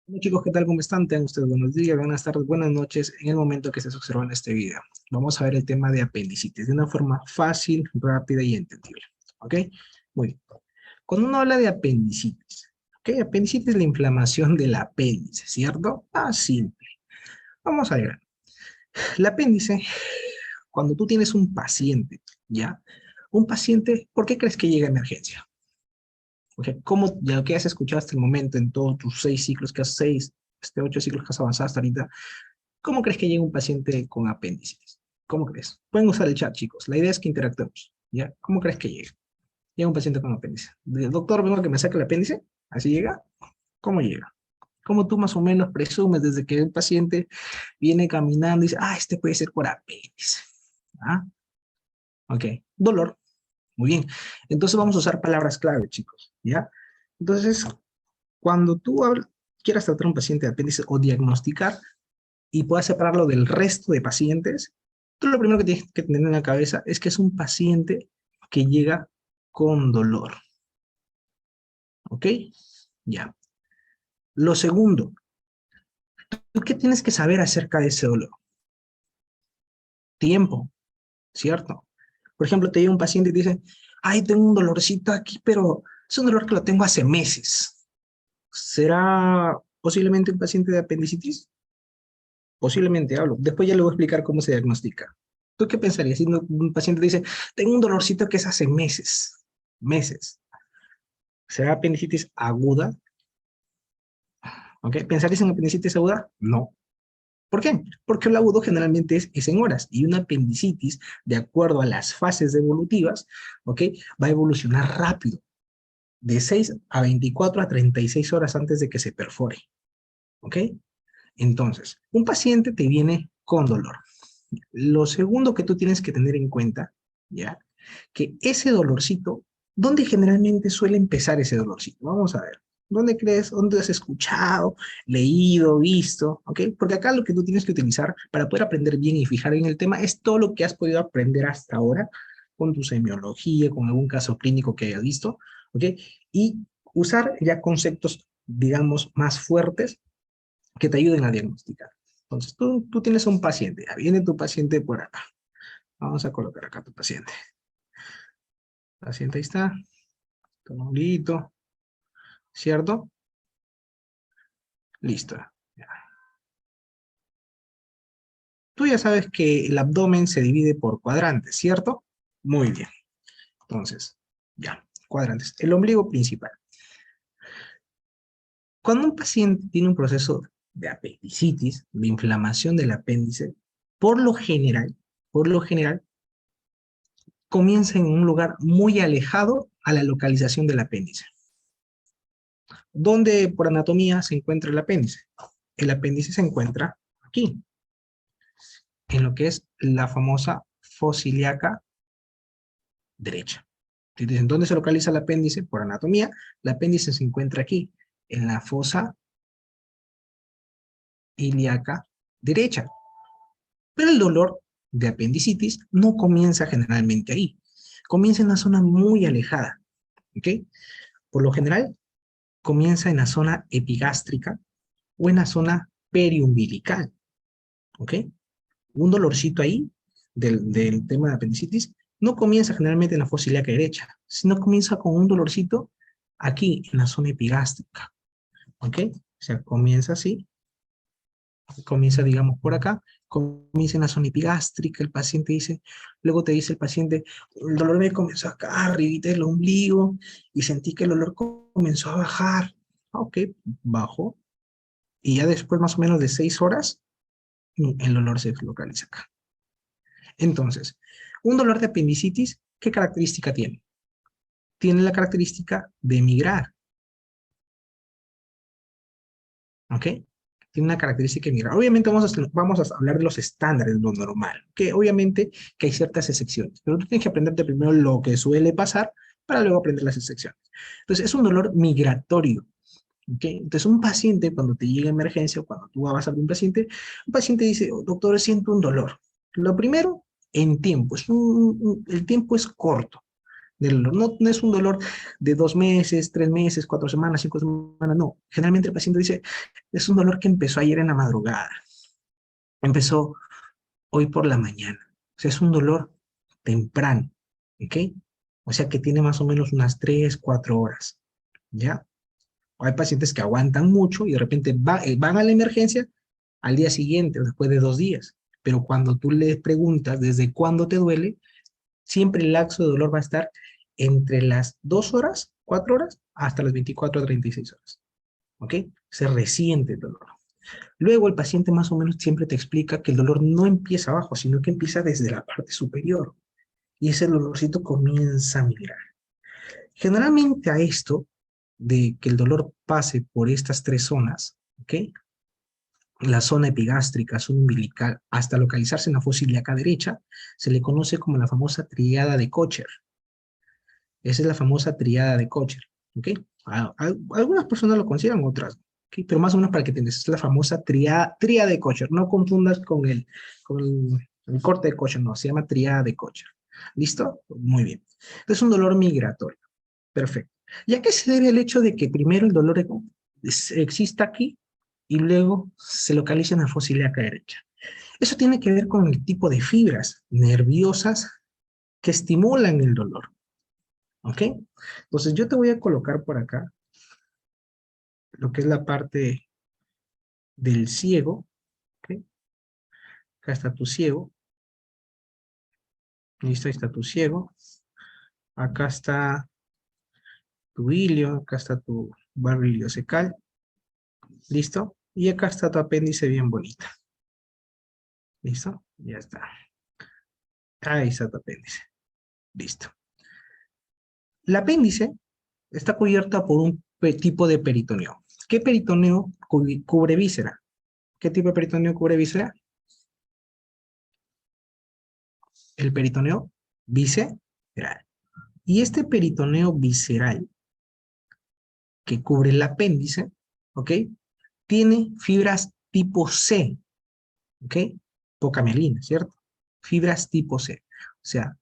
Hola chicos, ¿qué tal? ¿Cómo están? Tengan ustedes buenos días, buenas tardes, buenas noches en el momento que estés observando este video. Vamos a ver el tema de apendicitis de una forma fácil, rápida y entendible. ¿Ok? Muy bien. Cuando uno habla de apendicitis, ¿ok? Apendicitis es la inflamación del apéndice, ¿cierto? Ah, simple. Vamos a ver. El apéndice, cuando tú tienes un paciente, ¿ya? Un paciente, ¿por qué crees que llega a emergencia? Okay. ¿Cómo, de lo que has escuchado hasta el momento, en todos tus 6 ciclos que has, 8 ciclos que has avanzado hasta ahorita, cómo crees que llega un paciente con apéndice? ¿Cómo crees? Pueden usar el chat, chicos. La idea es que interactuemos, ¿ya? ¿Cómo crees que llega? Llega un paciente con apéndice. Doctor, vengo a que me saque el apéndice. ¿Así llega? ¿Cómo llega? ¿Cómo tú más o menos presumes desde que el paciente viene caminando y dice, ah, este puede ser por apéndice? ¿Ah? Ok. Dolor. Muy bien. Entonces vamos a usar palabras clave, chicos, ¿ya? Entonces, cuando tú quieras tratar a un paciente de apéndice o diagnosticar y puedas separarlo del resto de pacientes, tú lo primero que tienes que tener en la cabeza es que es un paciente que llega con dolor. ¿Ok? Ya. Lo segundo, ¿tú qué tienes que saber acerca de ese dolor? Tiempo, ¿cierto? Por ejemplo, te llega un paciente y te dice, ay, tengo un dolorcito aquí, pero es un dolor que lo tengo hace meses. ¿Será posiblemente un paciente de apendicitis? Posiblemente hablo. Después ya le voy a explicar cómo se diagnostica. ¿Tú qué pensarías si un paciente dice, tengo un dolorcito que es hace meses? Meses. ¿Será apendicitis aguda? ¿Ok? ¿Pensarías en apendicitis aguda? No. ¿Por qué? Porque el agudo generalmente es en horas y una apendicitis, de acuerdo a las fases evolutivas, ¿ok? Va a evolucionar rápido, de 6 a 24 a 36 horas antes de que se perfore, ¿ok? Entonces, un paciente te viene con dolor. Lo segundo que tú tienes que tener en cuenta, ¿ya? Que ese dolorcito, ¿dónde generalmente suele empezar ese dolorcito? Vamos a ver. ¿Dónde crees? ¿Dónde has escuchado, leído, visto? ¿Ok? Porque acá lo que tú tienes que utilizar para poder aprender bien y fijar en el tema es todo lo que has podido aprender hasta ahora con tu semiología, con algún caso clínico que hayas visto, ¿ok? Y usar ya conceptos, digamos, más fuertes que te ayuden a diagnosticar. Entonces, tú tienes un paciente, ya viene tu paciente por acá. Vamos a colocar acá tu paciente. Paciente ahí está, con un grito, ¿cierto? Listo. Ya. Tú ya sabes que el abdomen se divide por cuadrantes, ¿cierto? Muy bien. Entonces, ya, cuadrantes. El ombligo principal. Cuando un paciente tiene un proceso de apendicitis, de inflamación del apéndice, por lo general, comienza en un lugar muy alejado a la localización del apéndice. ¿Dónde por anatomía se encuentra el apéndice? El apéndice se encuentra aquí, en lo que es la famosa fosa ilíaca derecha. Si dicen, ¿dónde se localiza el apéndice? Por anatomía, el apéndice se encuentra aquí, en la fosa ilíaca derecha. Pero el dolor de apendicitis no comienza generalmente ahí. Comienza en una zona muy alejada, ¿ok? Por lo general, comienza en la zona epigástrica o en la zona periumbilical, ¿ok? Un dolorcito ahí del tema de apendicitis no comienza generalmente en la fosa ilíaca derecha, sino comienza con un dolorcito aquí en la zona epigástrica, ¿ok? O sea, comienza así, comienza, digamos, por acá, comienza en la zona epigástrica, el paciente dice, luego te dice el paciente, el dolor me comenzó acá, arribita del ombligo, y sentí que el dolor comenzó a bajar. Ok, bajó, y ya después más o menos de 6 horas, el dolor se localiza acá. Entonces, un dolor de apendicitis, ¿qué característica tiene? Tiene la característica de migrar, ¿ok? Tiene una característica de migrar. Obviamente vamos a hablar de los estándares, lo normal, que obviamente que hay ciertas excepciones, pero tú tienes que aprenderte primero lo que suele pasar para luego aprender las excepciones. Entonces, es un dolor migratorio, ¿ok? Entonces, un paciente, cuando te llega emergencia o cuando tú vas a ver un paciente dice, oh, doctor, siento un dolor. Lo primero, en tiempo, el tiempo es corto. del dolor. No, no es un dolor de 2 meses, 3 meses, 4 semanas, 5 semanas, no. Generalmente el paciente dice, es un dolor que empezó ayer en la madrugada, empezó hoy por la mañana. O sea, es un dolor temprano, ¿ok? O sea que tiene más o menos unas 3, 4 horas, ¿ya? Hay pacientes que aguantan mucho y de repente van a la emergencia al día siguiente o después de 2 días. Pero cuando tú les preguntas desde cuándo te duele, siempre el lapso de dolor va a estar entre las 2 horas, 4 horas, hasta las 24 a 36 horas. ¿Ok? Se resiente el dolor. Luego el paciente más o menos siempre te explica que el dolor no empieza abajo, sino que empieza desde la parte superior. Y ese dolorcito comienza a migrar. Generalmente a esto, de que el dolor pase por estas 3 zonas, ¿ok? La zona epigástrica, zona umbilical, hasta localizarse en la fosa ilíaca derecha, se le conoce como la famosa triada de Kocher. Esa es la famosa triada de Kocher, ¿ok? Algunas personas lo consideran, otras, ¿ok? Pero más o menos para que entiendas, es la famosa triada de Kocher. No confundas con el corte de Kocher, no, se llama triada de Kocher. ¿Listo? Muy bien. Entonces es un dolor migratorio. Perfecto. ¿Y a qué se debe el hecho de que primero el dolor exista aquí y luego se localiza en la fosa ilíaca derecha? Eso tiene que ver con el tipo de fibras nerviosas que estimulan el dolor. ¿Ok? Entonces yo te voy a colocar por acá lo que es la parte del ciego. ¿Ok? Acá está tu ciego. Listo, ahí está tu ciego. Acá está tu ilio, acá está tu barrio iliocecal. ¿Listo? Y acá está tu apéndice bien bonita. ¿Listo? Ya está. Ahí está tu apéndice. Listo. El apéndice está cubierta por un tipo de peritoneo. ¿Qué peritoneo cubre víscera? ¿Qué tipo de peritoneo cubre víscera? El peritoneo visceral. Y este peritoneo visceral que cubre el apéndice, ¿ok? Tiene fibras tipo C, ¿ok? Poca mielina, ¿cierto? Fibras tipo C. O sea,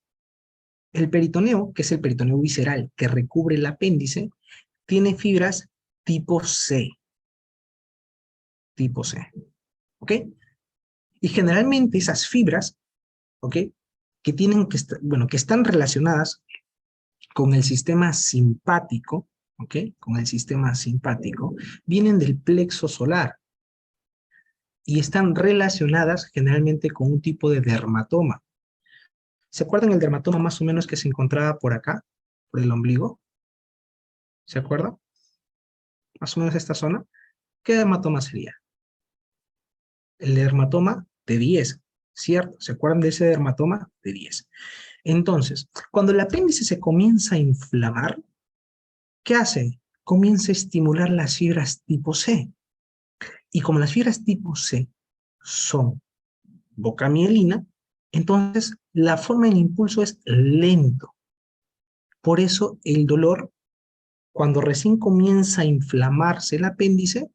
el peritoneo, que es el peritoneo visceral que recubre el apéndice, tiene fibras tipo C. Tipo C. ¿Ok? Y generalmente esas fibras, ¿ok? Que tienen que bueno, que están relacionadas con el sistema simpático, ¿ok? Con el sistema simpático, vienen del plexo solar y están relacionadas generalmente con un tipo de dermatoma. ¿Se acuerdan el dermatoma más o menos que se encontraba por acá, por el ombligo? ¿Se acuerdan? Más o menos esta zona. ¿Qué dermatoma sería? El dermatoma de 10, ¿cierto? ¿Se acuerdan de ese dermatoma de 10? Entonces, cuando el apéndice se comienza a inflamar, ¿qué hace? Comienza a estimular las fibras tipo C. Y como las fibras tipo C son bocamielina, entonces la forma del impulso es lento. Por eso el dolor, cuando recién comienza a inflamarse el apéndice,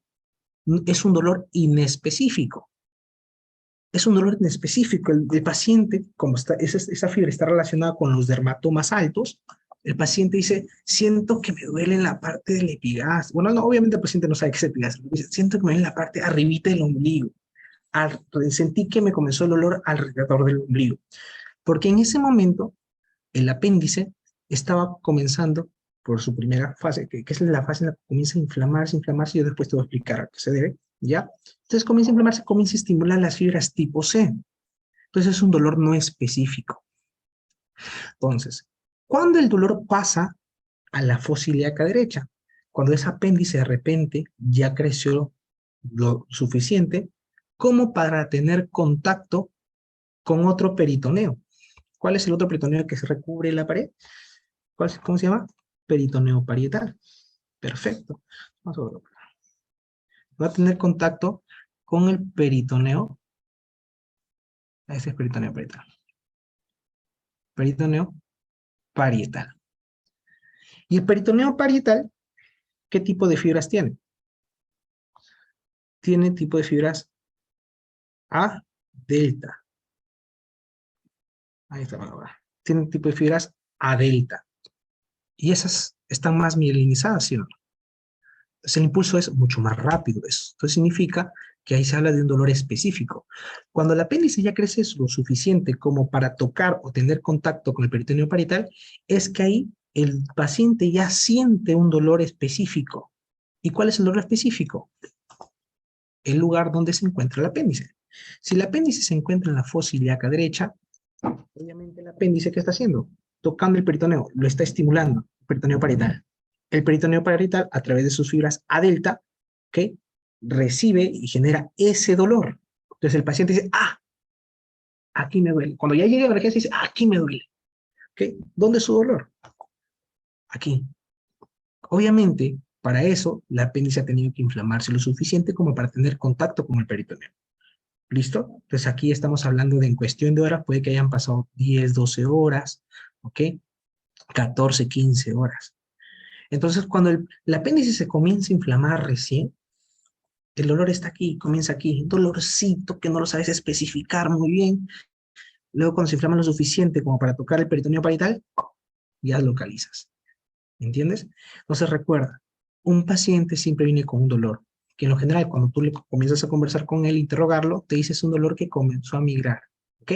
es un dolor inespecífico. Es un dolor inespecífico. El paciente, como esa fibra está relacionada con los dermatomas altos, el paciente dice, siento que me duele en la parte del epigastrio. Bueno, no, obviamente el paciente no sabe qué es epigastrio. Dice, siento que me duele en la parte arribita del ombligo. Sentí que me comenzó el dolor alrededor del ombligo. Porque en ese momento el apéndice estaba comenzando por su primera fase, que es la fase en la que comienza a inflamarse, y yo después te voy a explicar a qué se debe, ¿ya? Entonces comienza a inflamarse, comienza a estimular las fibras tipo C. Entonces es un dolor no específico. Entonces, ¿cuándo el dolor pasa a la fosa ilíaca derecha? Cuando ese apéndice de repente ya creció lo suficiente como para tener contacto con otro peritoneo. ¿Cuál es el otro peritoneo que se recubre la pared? ¿Cómo se llama? Peritoneo parietal. Perfecto. Vamos a verlo. Va a tener contacto con el peritoneo. Ese es peritoneo parietal. Peritoneo parietal. ¿Y el peritoneo parietal qué tipo de fibras tiene? Tiene tipo de fibras A delta. Ahí está. Tiene tipo de fibras A delta. y esas están más mielinizadas, ¿sí o no? Entonces el impulso es mucho más rápido eso. Entonces significa que ahí se habla de un dolor específico. Cuando el apéndice ya crece lo suficiente como para tocar o tener contacto con el peritoneo parietal, es que ahí el paciente ya siente un dolor específico. ¿Y cuál es el dolor específico? El lugar donde se encuentra el apéndice. Si el apéndice se encuentra en la fosa ilíaca derecha, obviamente el apéndice, ¿qué está haciendo? Tocando el peritoneo, lo está estimulando, el peritoneo parietal. El peritoneo parietal, a través de sus fibras A delta, ¿ok? Recibe y genera ese dolor. Entonces el paciente dice, ah, aquí me duele. Cuando ya llega a la emergencia, dice, aquí me duele. ¿Ok? ¿Dónde es su dolor? Aquí. Obviamente, para eso, el apéndice ha tenido que inflamarse lo suficiente como para tener contacto con el peritoneo. ¿Listo? Entonces aquí estamos hablando de en cuestión de horas, puede que hayan pasado 10, 12 horas, ¿ok? 14, 15 horas. Entonces, cuando el apéndice se comienza a inflamar recién, el dolor está aquí, comienza aquí, un dolorcito que no lo sabes especificar muy bien. Luego, cuando se inflama lo suficiente como para tocar el peritoneo parietal, ya localizas. ¿Entiendes? Entonces, recuerda, un paciente siempre viene con un dolor, que en lo general, cuando tú le comienzas a conversar con él, interrogarlo, te dice es un dolor que comenzó a migrar, ¿ok?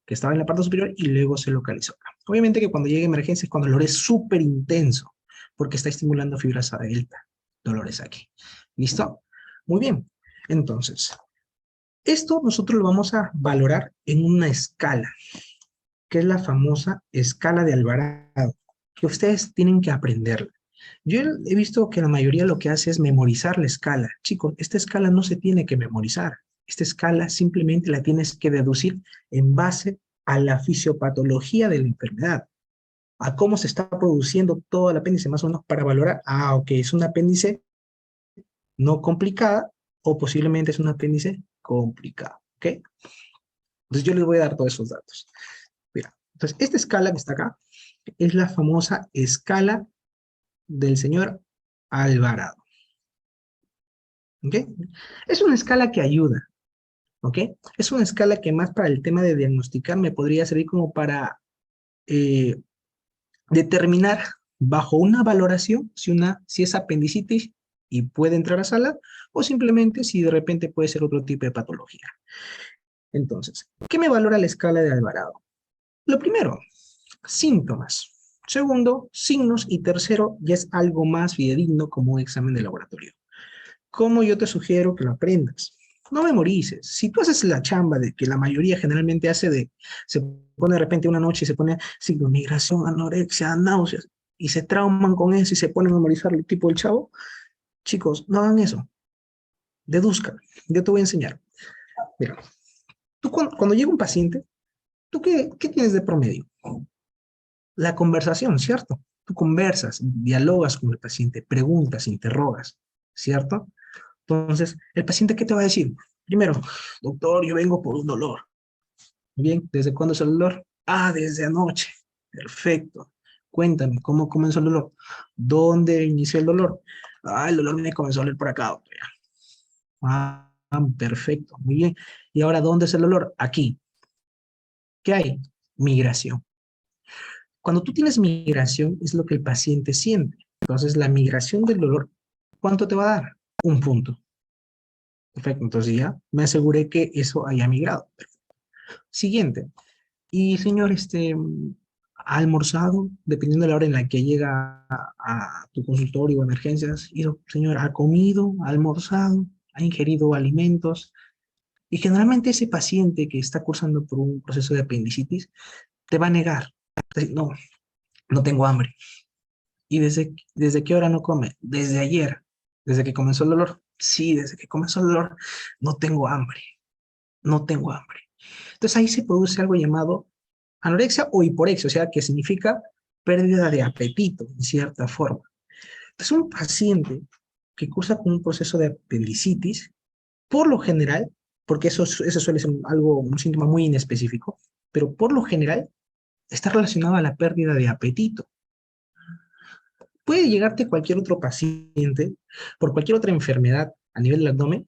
Que estaba en la parte superior y luego se localizó acá. Obviamente que cuando llega a emergencia es cuando el dolor es súper intenso, porque está estimulando fibras A delta, dolores aquí. ¿Listo? Muy bien. Entonces, esto nosotros lo vamos a valorar en una escala, que es la famosa escala de Alvarado, que ustedes tienen que aprenderla. Yo he visto que la mayoría lo que hace es memorizar la escala. Chicos, esta escala no se tiene que memorizar. Esta escala simplemente la tienes que deducir en base a la fisiopatología de la enfermedad, a cómo se está produciendo todo el apéndice, más o menos para valorar, ok, es un apéndice no complicada o posiblemente es un apéndice complicado, ¿ok? Entonces yo les voy a dar todos esos datos. Mira, entonces esta escala que está acá es la famosa escala del señor Alvarado, ¿ok? Es una escala que ayuda, ¿ok? Es una escala que más para el tema de diagnosticar me podría servir como para eh, determinar bajo una valoración si es apendicitis y puede entrar a sala o simplemente si de repente puede ser otro tipo de patología. Entonces, ¿qué me valora la escala de Alvarado? Lo primero, síntomas. Segundo, signos. Y tercero, ya es algo más fidedigno como un examen de laboratorio. ¿Cómo yo te sugiero que lo aprendas? No memorices. Si tú haces la chamba de que la mayoría generalmente hace se pone de repente una noche y se pone signo, migración, anorexia, náuseas, y se trauman con eso y se ponen a memorizar el tipo del chavo, chicos, no hagan eso. Deduzcan. Yo te voy a enseñar. Mira, tú cuando llega un paciente, ¿tú qué tienes de promedio? La conversación, ¿cierto? Tú conversas, dialogas con el paciente, preguntas, interrogas, ¿cierto? Entonces, ¿el paciente qué te va a decir? Primero, doctor, yo vengo por un dolor. Muy bien, ¿desde cuándo es el dolor? Ah, desde anoche. Perfecto. Cuéntame, ¿cómo comenzó el dolor? ¿Dónde inició el dolor? Ah, el dolor me comenzó a doler por acá, doctor. Ah, perfecto, muy bien. ¿Y ahora dónde es el dolor? Aquí. ¿Qué hay? Migración. Cuando tú tienes migración, es lo que el paciente siente. Entonces, la migración del dolor, ¿cuánto te va a dar? Un punto. Perfecto, entonces ya me aseguré que eso haya migrado. Siguiente. Y señor, ha almorzado, dependiendo de la hora en la que llega a tu consultorio o emergencias, y señor, ha comido, ha almorzado, ha ingerido alimentos. Y generalmente ese paciente que está cursando por un proceso de apendicitis te va a negar. No, no tengo hambre. ¿Y desde qué hora no come? Desde ayer, desde que comenzó el dolor. Sí, desde que comenzó el dolor, no tengo hambre, no tengo hambre. Entonces ahí se produce algo llamado anorexia o hiporexia, o sea, que significa pérdida de apetito, en cierta forma. Entonces un paciente que cursa con un proceso de apendicitis, por lo general, porque eso suele ser un síntoma muy inespecífico, pero por lo general está relacionado a la pérdida de apetito. Puede llegarte cualquier otro paciente por cualquier otra enfermedad a nivel del abdomen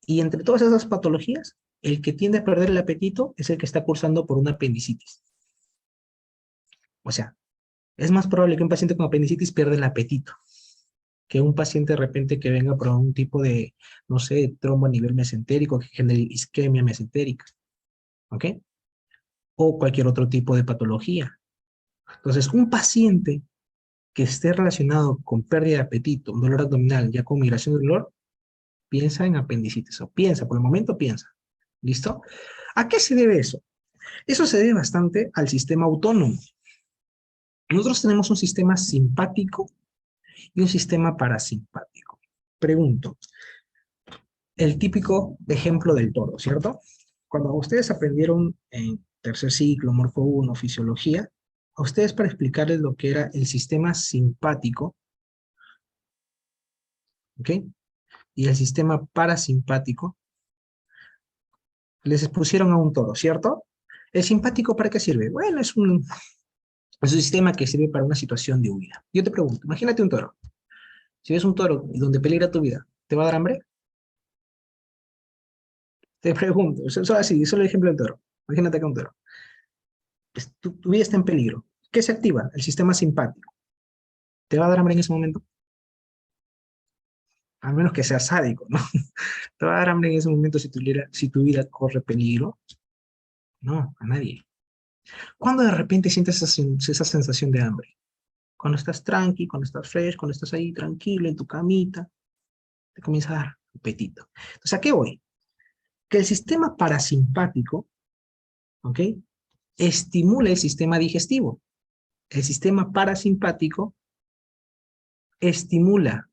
y entre todas esas patologías, el que tiende a perder el apetito es el que está cursando por una apendicitis. O sea, Es más probable que un paciente con apendicitis pierda el apetito que un paciente de repente que venga por un tipo de, no sé, trombo a nivel mesentérico que genere isquemia mesentérica, ¿ok? O cualquier otro tipo de patología. Entonces, un paciente que esté relacionado con pérdida de apetito, un dolor abdominal, ya con migración de dolor, piensa en apendicitis, o piensa, por el momento piensa. ¿Listo? ¿A qué se debe eso? Eso se debe bastante al sistema autónomo. Nosotros tenemos un sistema simpático y un sistema parasimpático. Pregunto, el típico ejemplo del toro, ¿cierto? Cuando ustedes aprendieron en tercer ciclo, Morfo 1, fisiología, a ustedes para explicarles lo que era el sistema simpático, ¿ok? Y el sistema parasimpático, les expusieron a un toro, ¿cierto? ¿El simpático para qué sirve? Bueno, es un sistema que sirve para una situación de huida. Yo te pregunto, imagínate un toro. Si ves un toro donde peligra tu vida, ¿te va a dar hambre? Te pregunto, eso así, eso es el ejemplo del toro. Imagínate que un toro. Tu vida está en peligro. ¿Qué se activa? El sistema simpático. ¿Te va a dar hambre en ese momento? A menos que seas sádico, ¿no? ¿Te va a dar hambre en ese momento si tu vida corre peligro? No, a nadie. ¿Cuándo de repente sientes esa sensación de hambre? Cuando estás tranqui, cuando estás fresh, cuando estás ahí tranquilo en tu camita, te comienza a dar apetito. Entonces, ¿a qué voy? Que el sistema parasimpático, ¿ok? Estimula el sistema digestivo. El sistema parasimpático estimula,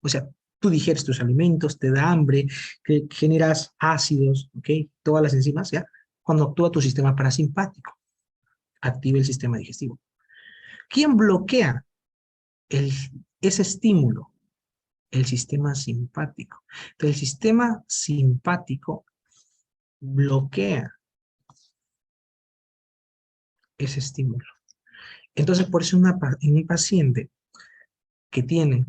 o sea, tú digieres tus alimentos, te da hambre, que generas ácidos, ¿ok? Todas las enzimas, ¿ya? Cuando actúa tu sistema parasimpático, activa el sistema digestivo. ¿Quién bloquea el, ese estímulo? El sistema simpático. Entonces, el sistema simpático bloquea ese estímulo. Entonces, por eso en un paciente que tiene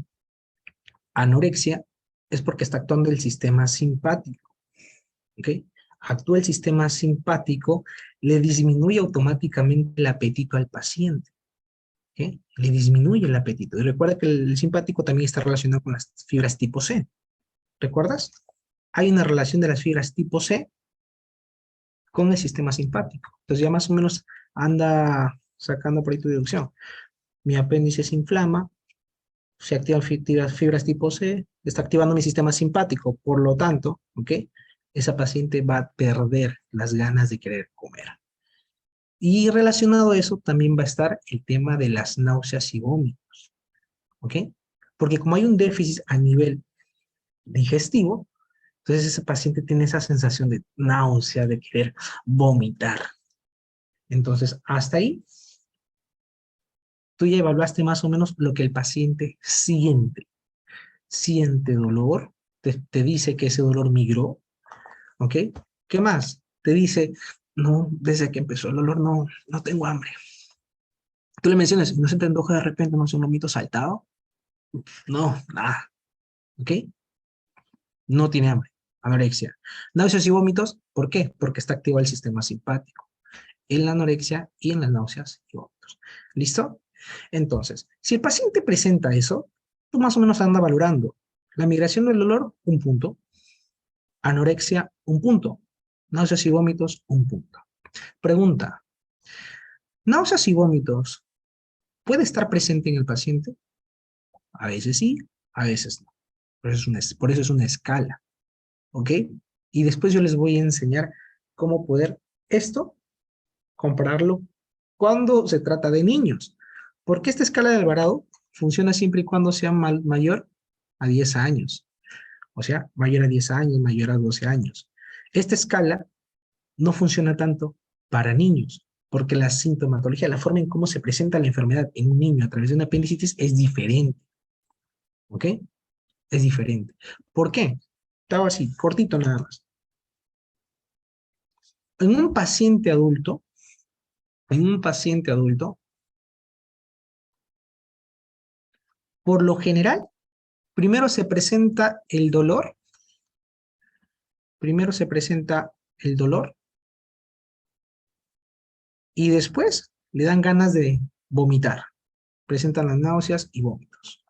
anorexia es porque está actuando el sistema simpático, ¿ok? Actúa el sistema simpático, le disminuye automáticamente el apetito al paciente, ¿ok? Le disminuye el apetito. Y recuerda que el simpático también está relacionado con las fibras tipo C. ¿Recuerdas? Hay una relación de las fibras tipo C con el sistema simpático. Entonces ya más o menos anda sacando por ahí tu deducción. Mi apéndice se inflama, se activan fibras tipo C, está activando mi sistema simpático, por lo tanto, ¿ok? Esa paciente va a perder las ganas de querer comer. Y relacionado a eso también va a estar el tema de las náuseas y vómitos, ¿ok? Porque como hay un déficit a nivel digestivo, entonces ese paciente tiene esa sensación de náusea, de querer vomitar. Entonces, hasta ahí, tú ya evaluaste más o menos lo que el paciente siente. Siente dolor, te dice que ese dolor migró, ¿ok? ¿Qué más? Te dice, no, desde que empezó el dolor no tengo hambre. Tú le mencionas, ¿no se te antoja de repente, no sé, un lomito saltado? No, nada, ¿ok? No tiene hambre, anorexia. Náuseas y vómitos, ¿por qué? Porque está activo el sistema simpático, en la anorexia y en las náuseas y vómitos. ¿Listo? Entonces, si el paciente presenta eso, tú más o menos anda valorando. La migración del dolor, un punto. Anorexia, un punto. Náuseas y vómitos, un punto. Pregunta, ¿náuseas y vómitos puede estar presente en el paciente? A veces sí, a veces no. Por eso es una escala, ¿ok? Y después yo les voy a enseñar cómo poder esto compararlo cuando se trata de niños. Porque esta escala de Alvarado funciona siempre y cuando sea mayor a 10 años. O sea, mayor a 10 años, mayor a 12 años. Esta escala no funciona tanto para niños, porque la sintomatología, la forma en cómo se presenta la enfermedad en un niño a través de una apendicitis es diferente. ¿Ok? Es diferente. ¿Por qué? Estaba así, cortito nada más. En un paciente adulto, en un paciente adulto, por lo general, primero se presenta el dolor, primero se presenta el dolor y después le dan ganas de vomitar, presentan las náuseas y vómitos.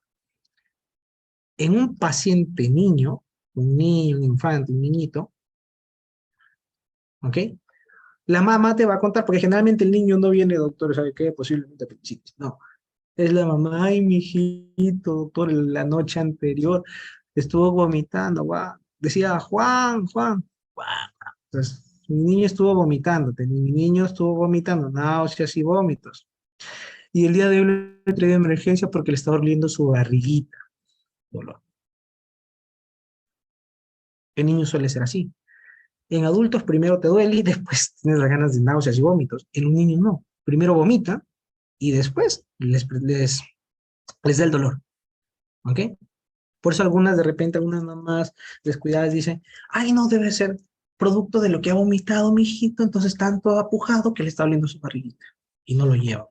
En un paciente niño, un niño, un infante, un niñito, ¿ok? La mamá te va a contar, porque generalmente el niño no viene, doctor, ¿sabe qué? Posiblemente apendicitis. No, es la mamá, ay, mijito, doctor, la noche anterior estuvo vomitando, guau. Decía, Juan, Juan, guau. Entonces, mi niño estuvo vomitando, mi niño estuvo vomitando, náuseas y vómitos. Y el día de hoy le traí de emergencia porque le estaba doliendo su barriguita, dolor. El niño suele ser así. En adultos primero te duele y después tienes las ganas de náuseas y vómitos. En un niño no. Primero vomita y después les da el dolor. ¿Ok? Por eso algunas, de repente, algunas mamás descuidadas dicen, ay, no, debe ser producto de lo que ha vomitado mi hijito, entonces tanto apujado que le está doliendo su barriguita. Y no lo lleva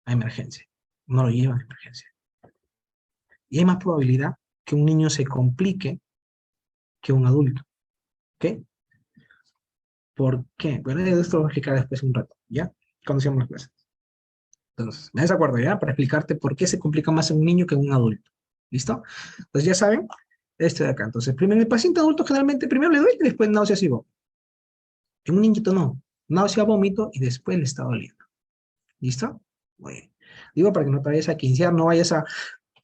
a emergencia. No lo lleva a emergencia. Y hay más probabilidad que un niño se complique que un adulto. ¿Ok? ¿Por qué? Bueno, esto lo voy a explicar después un rato, ¿ya? Cuando seamos las clases. Entonces, ¿me das de acuerdo ya? Para explicarte por qué se complica más en un niño que en un adulto. ¿Listo? Entonces, ya saben, esto de acá. Entonces, primero, el paciente adulto generalmente primero le duele y después náuseas y vómito. En un niñito no. Náusea, vómito y después le está doliendo. ¿Listo? Muy bien. Digo para que no te vayas a quincear, no vayas a...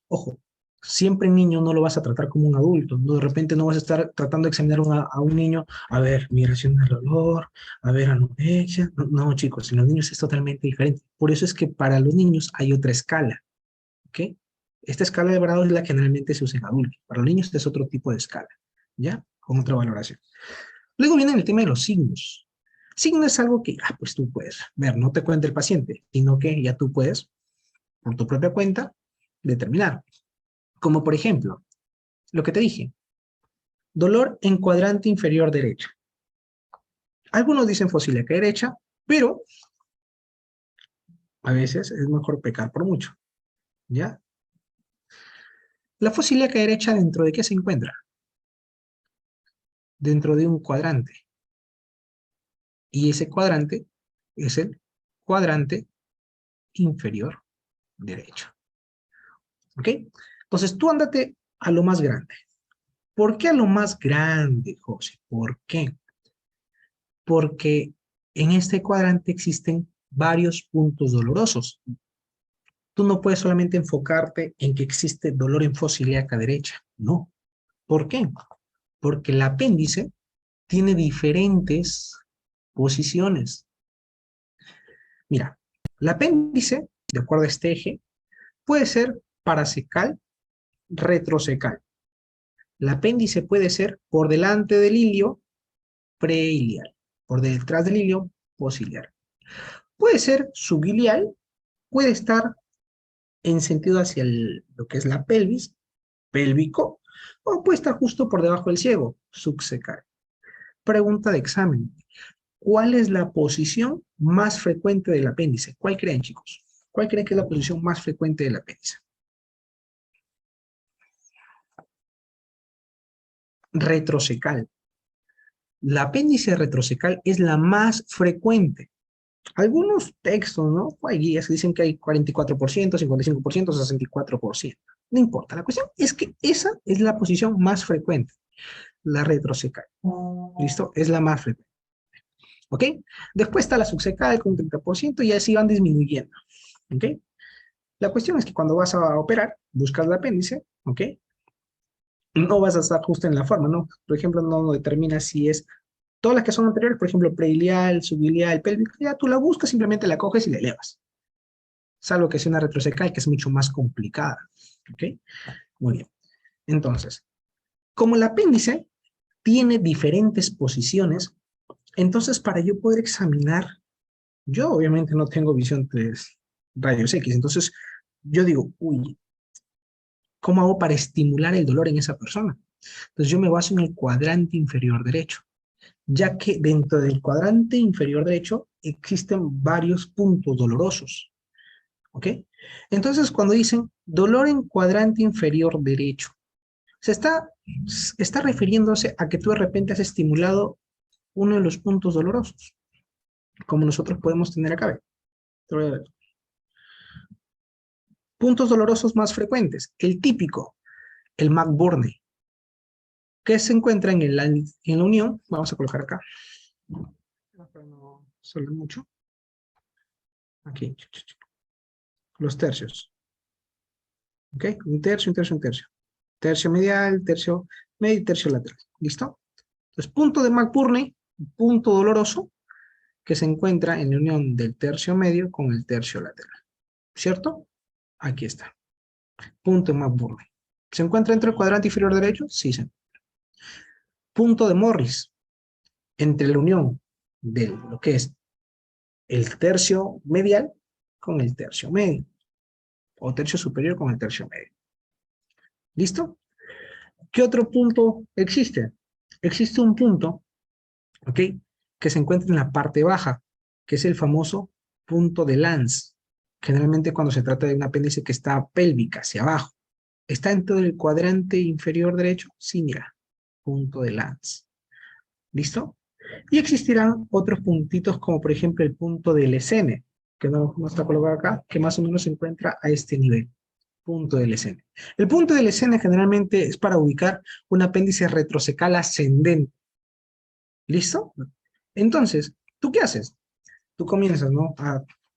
Ojo, siempre en niño no lo vas a tratar como un adulto. No, de repente no vas a estar tratando de examinar a un niño, a ver, migración del olor, a ver, anorexia. No, no, chicos, en los niños es totalmente diferente. Por eso es que para los niños hay otra escala. ¿Ok? Esta escala de grado es la que generalmente se usa en adultos. Para los niños es otro tipo de escala. ¿Ya? Con otra valoración. Luego viene el tema de los signos. Signo es algo que, pues tú puedes ver, no te cuenta el paciente, sino que ya tú puedes, por tu propia cuenta, determinar. Como por ejemplo, lo que te dije, dolor en cuadrante inferior derecho. Algunos dicen fosílica derecha, pero a veces es mejor pecar por mucho, ¿ya? La fosílica derecha, ¿dentro de qué se encuentra? Dentro de un cuadrante. Y ese cuadrante es el cuadrante inferior derecho. ¿Ok? Entonces tú ándate a lo más grande. ¿Por qué a lo más grande, José? ¿Por qué? Porque en este cuadrante existen varios puntos dolorosos. Tú no puedes solamente enfocarte en que existe dolor en fosa ilíaca derecha. No. ¿Por qué? Porque el apéndice tiene diferentes posiciones. Mira, el apéndice, de acuerdo a este eje, puede ser paracecal, retrocecal. El apéndice puede ser por delante del ilio, preiliar. Por detrás del ilio, posiliar. Puede ser subiliar, puede estar en sentido hacia lo que es la pelvis, pélvico, o puede estar justo por debajo del ciego, subsecal. Pregunta de examen. ¿Cuál es la posición más frecuente del apéndice? ¿Cuál creen, chicos? ¿Cuál creen que es la posición más frecuente del apéndice? Retrocecal. La apéndice retrocecal es la más frecuente. Algunos textos, ¿no? Hay guías que dicen que hay 44%, 55%, 64%. No importa. La cuestión es que esa es la posición más frecuente, la retrocecal. ¿Listo? Es la más frecuente. ¿Ok? Después está la subsecal con un 30% y así van disminuyendo. ¿Ok? La cuestión es que cuando vas a operar, buscas el apéndice, ¿ok? No vas a estar justo en la forma, ¿no? Por ejemplo, no determinas si es todas las que son anteriores, por ejemplo, preilial, subiliar, pélvico, ya tú la buscas, simplemente la coges y la elevas. Salvo que sea una retrocecal, que es mucho más complicada. ¿Ok? Muy bien. Entonces, como el apéndice tiene diferentes posiciones, entonces para yo poder examinar, yo obviamente no tengo visión de rayos X, entonces yo digo, uy, ¿cómo hago para estimular el dolor en esa persona? Entonces yo me baso en el cuadrante inferior derecho, ya que dentro del cuadrante inferior derecho existen varios puntos dolorosos. ¿Ok? Entonces, cuando dicen dolor en cuadrante inferior derecho, se está refiriéndose a que tú de repente has estimulado uno de los puntos dolorosos, como nosotros podemos tener acá. Te voy a ver. Puntos dolorosos más frecuentes. El típico, el McBurney, que se encuentra en la unión. Vamos a colocar acá. Para no salir mucho. Aquí. Los tercios. ¿Ok? Un tercio, un tercio, un tercio. Tercio medial, tercio medio y tercio lateral. ¿Listo? Entonces, punto de McBurney, punto doloroso, que se encuentra en la unión del tercio medio con el tercio lateral. ¿Cierto? Aquí está. Punto de McBurney. ¿Se encuentra dentro del cuadrante inferior derecho? Sí, se encuentra. Punto de Morris, entre la unión de lo que es el tercio medial con el tercio medio, o tercio superior con el tercio medio. ¿Listo? ¿Qué otro punto existe? Existe un punto, ¿ok?, que se encuentra en la parte baja, que es el famoso punto de Lanz. Generalmente cuando se trata de un apéndice que está pélvica, hacia abajo. ¿Está dentro del cuadrante inferior derecho? Sí, mira, punto de Lanz. ¿Listo? Y existirán otros puntitos como por ejemplo el punto del SN, que no está colocado acá, que más o menos se encuentra a este nivel. Punto del SN. El punto del SN generalmente es para ubicar un apéndice retrocecal ascendente. ¿Listo? Entonces, ¿tú qué haces? Tú comienzas, ¿no?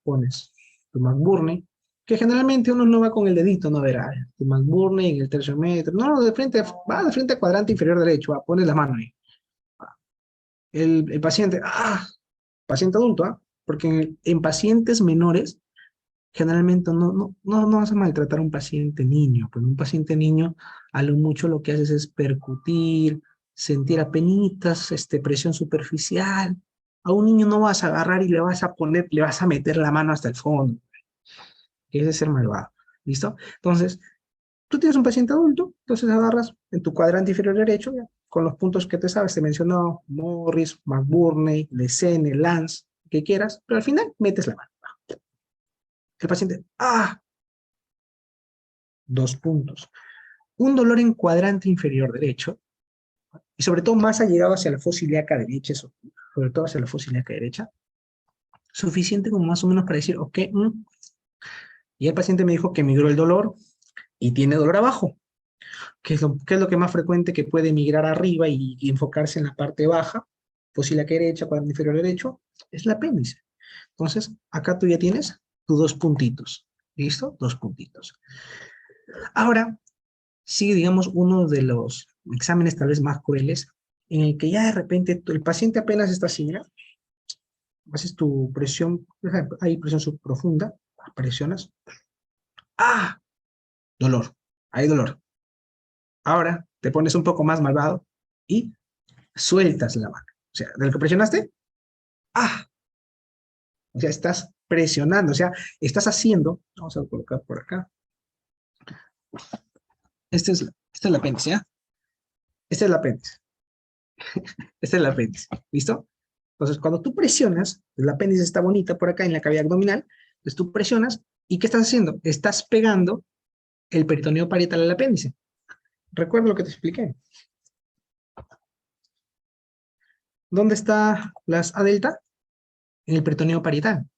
Pones tu McBurney, que generalmente uno no va con el dedito, no verá. Tu McBurney en el tercio metro. No, de frente, va de frente al cuadrante inferior derecho, pones la mano ahí. El paciente, paciente adulto, porque en pacientes menores generalmente no vas a maltratar a un paciente niño, pues un paciente niño a lo mucho lo que haces es percutir, sentir apenitas, presión superficial. A un niño no vas a agarrar y le vas a poner, le vas a meter la mano hasta el fondo, que es de ser malvado, ¿listo? Entonces, tú tienes un paciente adulto, entonces agarras en tu cuadrante inferior derecho, ya, con los puntos que te sabes, te mencionó Morris, McBurney, Lesene, Lance, que quieras, pero al final metes la mano. El paciente, 2 puntos. Un dolor en cuadrante inferior derecho, y sobre todo más allegado hacia la fosa ilíaca derecha, sobre todo hacia la fosa ilíaca derecha, suficiente como más o menos para decir, ok, y el paciente me dijo que migró el dolor y tiene dolor abajo. ¿Qué es lo que más frecuente que puede migrar arriba y enfocarse en la parte baja? Fosa ilíaca derecha, cuadrante inferior derecho, es el apéndice. Entonces, acá tú ya tienes tus 2 puntitos. ¿Listo? 2 puntitos. Ahora, sigue, digamos, uno de los exámenes tal vez más crueles, en el que ya de repente el paciente apenas está así, mira, haces tu presión, hay presión subprofunda, presionas, dolor, hay dolor. Ahora te pones un poco más malvado y sueltas la mano. O sea, de lo que presionaste, o sea, estás presionando, o sea, estás haciendo, vamos a colocar por acá, este es el apéndice, ¿ya? Este es el apéndice. Este es el apéndice, ¿listo? Entonces, cuando tú presionas, el apéndice está bonita por acá en la cavidad abdominal, entonces tú presionas, ¿y qué estás haciendo? Estás pegando el peritoneo parietal al apéndice. Recuerda lo que te expliqué. ¿Dónde está las A delta? En el peritoneo parietal.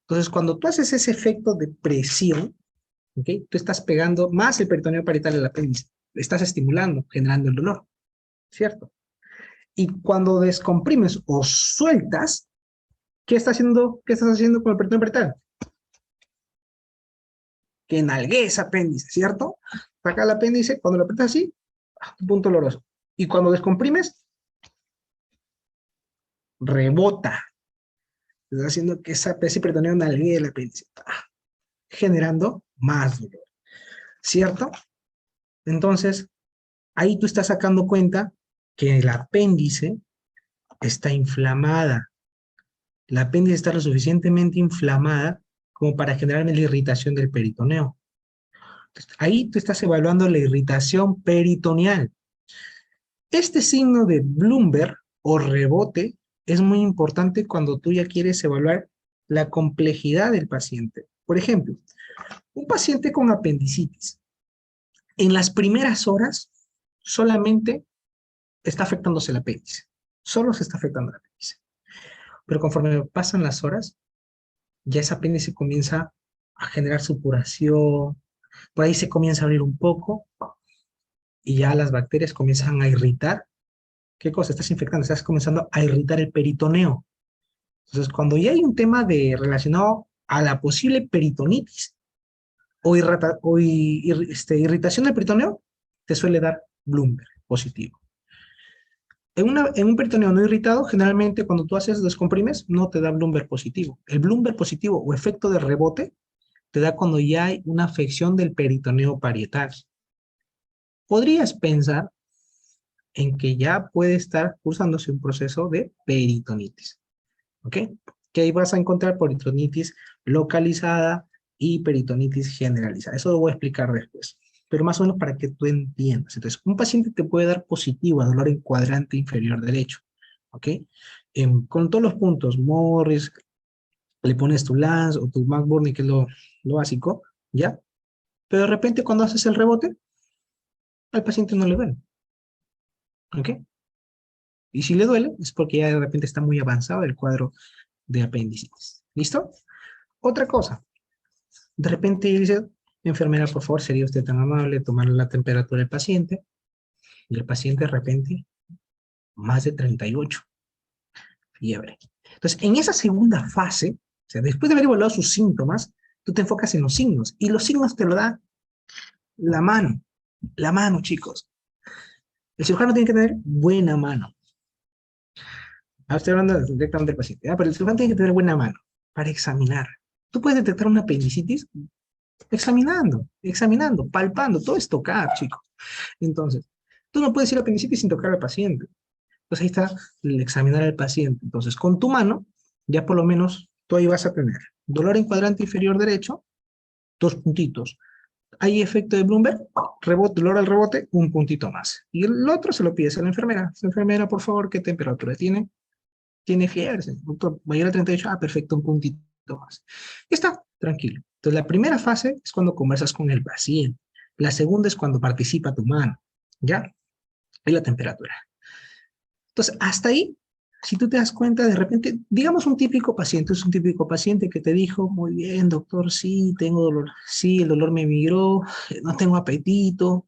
Entonces, cuando tú haces ese efecto de presión, ¿okay?, tú estás pegando más el peritoneo parietal al apéndice. Estás estimulando, generando el dolor, ¿cierto? Y cuando descomprimes o sueltas, ¿qué estás haciendo con el peritoneo parietal? Que nalguee ese apéndice, ¿cierto? Saca el apéndice, cuando lo aprietas así, punto doloroso. Y cuando descomprimes, rebota. Estás haciendo que ese peritoneo nalguee el apéndice, generando más dolor, ¿cierto? Entonces, ahí tú estás sacando cuenta que el apéndice está inflamada. La apéndice está lo suficientemente inflamada como para generar la irritación del peritoneo. Ahí tú estás evaluando la irritación peritoneal. Este signo de Bloomberg o rebote es muy importante cuando tú ya quieres evaluar la complejidad del paciente. Por ejemplo, un paciente con apendicitis, en las primeras horas solamente está afectándose el apéndice. Solo se está afectando el apéndice. Pero conforme pasan las horas, ya ese apéndice comienza a generar supuración, por ahí se comienza a abrir un poco y ya las bacterias comienzan a irritar. ¿Qué cosa? Estás infectando, estás comenzando a irritar el peritoneo. Entonces, cuando ya hay un tema relacionado a la posible peritonitis irritación del peritoneo, te suele dar Bloomberg positivo. En un peritoneo no irritado, generalmente cuando tú haces descomprimes, no te da Bloomberg positivo. El Bloomberg positivo o efecto de rebote te da cuando ya hay una afección del peritoneo parietal. Podrías pensar en que ya puede estar cursándose un proceso de peritonitis. ¿Ok? Que ahí vas a encontrar peritonitis localizada y peritonitis generalizada. Eso lo voy a explicar después. Pero más o menos para que tú entiendas. Entonces, un paciente te puede dar positivo a dolor en cuadrante inferior derecho. ¿Ok? Con todos los puntos, Morris, le pones tu Lance o tu McBurney, que es lo básico, ¿ya? Pero de repente cuando haces el rebote, al paciente no le duele. ¿Ok? Y si le duele, es porque ya de repente está muy avanzado el cuadro de apendicitis. ¿Listo? Otra cosa, de repente dice, enfermera, por favor, sería usted tan amable tomar la temperatura del paciente, y el paciente de repente, más de 38, fiebre. Entonces, en esa segunda fase, o sea, después de haber evaluado sus síntomas, tú te enfocas en los signos, y los signos te lo da la mano, chicos. El cirujano tiene que tener buena mano. Ahora estoy hablando directamente del paciente, pero el cirujano tiene que tener buena mano para examinar. Tú puedes detectar una apendicitis examinando, palpando, todo es tocar, chicos. Entonces, tú no puedes ir a apendicitis sin tocar al paciente. Entonces ahí está el examinar al paciente. Entonces, con tu mano, ya por lo menos tú ahí vas a tener dolor en cuadrante inferior derecho, 2 puntitos. Hay efecto de Bloomberg, rebote, dolor al rebote, 1 puntito más. Y el otro se lo pides a la enfermera. Enfermera, por favor, ¿qué temperatura tiene? Tiene fiebre, doctor, mayor a 38, perfecto, 1 puntito más. Y está, tranquilo. Entonces, la primera fase es cuando conversas con el paciente. La segunda es cuando participa tu mano, ¿ya? Y la temperatura. Entonces, hasta ahí, si tú te das cuenta, de repente, digamos un típico paciente, es un típico paciente que te dijo, muy bien, doctor, sí, tengo dolor, sí, el dolor me migró, no tengo apetito,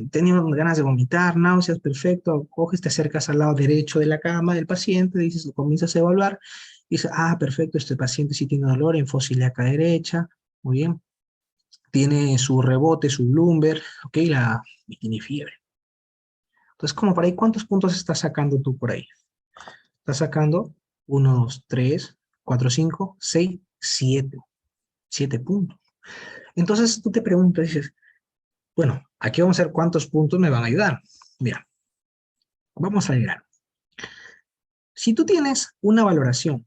tenía ganas de vomitar, náuseas, perfecto, coges, te acercas al lado derecho de la cama del paciente, dices, lo comienzas a evaluar, y dices, perfecto, este paciente sí tiene dolor en fosa ilíaca derecha, muy bien, tiene su rebote, su Bloomberg, ok, y tiene fiebre. Entonces, como por ahí, ¿cuántos puntos estás sacando tú por ahí? Estás sacando 1, 2, 3, 4, 5, 6, 7. 7 puntos. Entonces tú te preguntas, dices, bueno, aquí vamos a ver cuántos puntos me van a ayudar. Mira, vamos a llegar. Si tú tienes una valoración,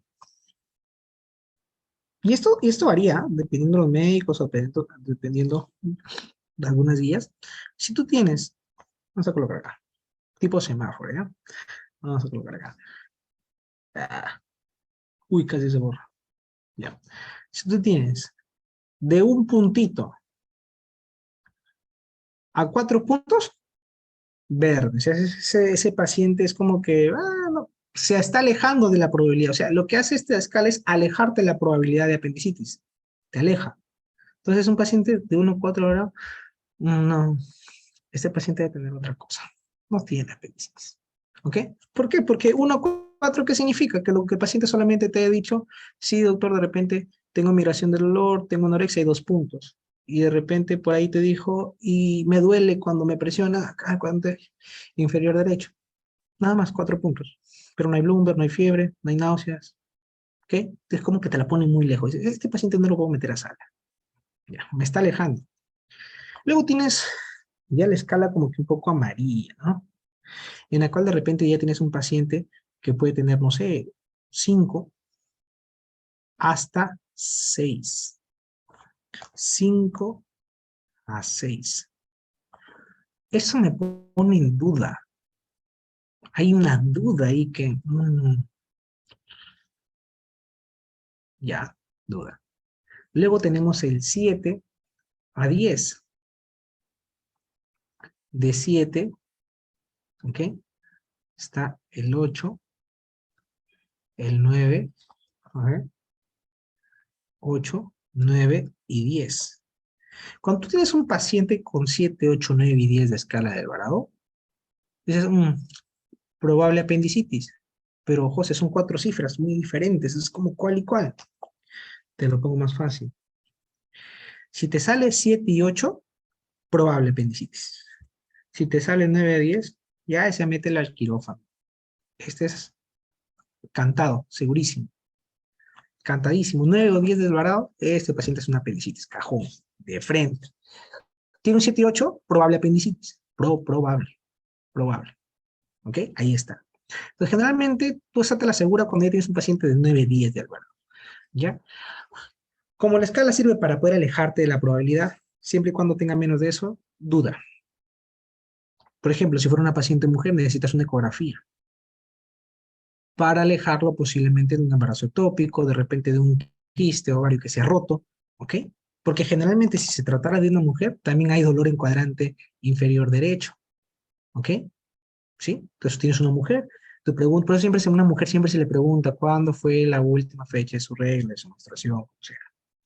y esto varía dependiendo de los médicos o dependiendo de algunas guías. Si tú tienes, vamos a colocar acá, tipo semáforo, ¿ya? Vamos a colocar acá. Ah, uy, casi se borra. Ya. Si tú tienes de 1 puntito a 4 puntos, verde. O sea, ese paciente es como que no, se está alejando de la probabilidad. O sea, lo que hace esta escala es alejarte de la probabilidad de apendicitis. Te aleja. Entonces, un paciente de 1 a 4 horas, no, este paciente debe tener otra cosa. No tiene apendicitis. ¿Ok? ¿Por qué? Porque 1 a 4, ¿qué significa? Que lo que el paciente solamente te ha dicho, sí, doctor, de repente tengo migración del dolor, tengo anorexia y 2 puntos. Y de repente por ahí te dijo, y me duele cuando me presiona acá, inferior derecho. Nada más 4 puntos. Pero no hay Bloomberg, no hay fiebre, no hay náuseas. ¿Ok? Es como que te la ponen muy lejos. Este paciente no lo puedo meter a sala. Ya, me está alejando. Luego tienes ya la escala como que un poco amarilla, ¿no? En la cual de repente ya tienes un paciente que puede tener, no sé, 5 hasta 6. 5 a 6. Eso me pone en duda. Hay una duda ahí que, ya, duda. Luego tenemos el 7 a 10. De 7, ¿ok? Está el 8, el 9, a ver, 8, 9 y 10. Cuando tú tienes un paciente con 7, 8, 9 y 10 de escala de Alvarado, dices, probable apendicitis. Pero, José, son 4 cifras muy diferentes, es como cuál y cuál. Te lo pongo más fácil. Si te sale 7 y 8, probable apendicitis. Si te sale 9 y 10, ya se mete al quirófano. Este es cantado, segurísimo. Cantadísimo. 9 o 10 de Alvarado, este paciente es una apendicitis, cajón, de frente. Tiene un 7 y 8, probable apendicitis. Probable. ¿Ok? Ahí está. Entonces, generalmente, tú te la segura cuando ya tienes un paciente de 9, 10 de Alvarado. ¿Ya? Como la escala sirve para poder alejarte de la probabilidad, siempre y cuando tenga menos de eso, duda. Por ejemplo, si fuera una paciente mujer, necesitas una ecografía para alejarlo posiblemente de un embarazo ectópico, de repente de un quiste ovario que se ha roto, ¿ok? Porque generalmente si se tratara de una mujer, también hay dolor en cuadrante inferior derecho, ¿ok? ¿Sí? Entonces tienes una mujer, te pregunto, por eso siempre a una mujer siempre se le pregunta cuándo fue la última fecha de su regla, de su menstruación, o sea,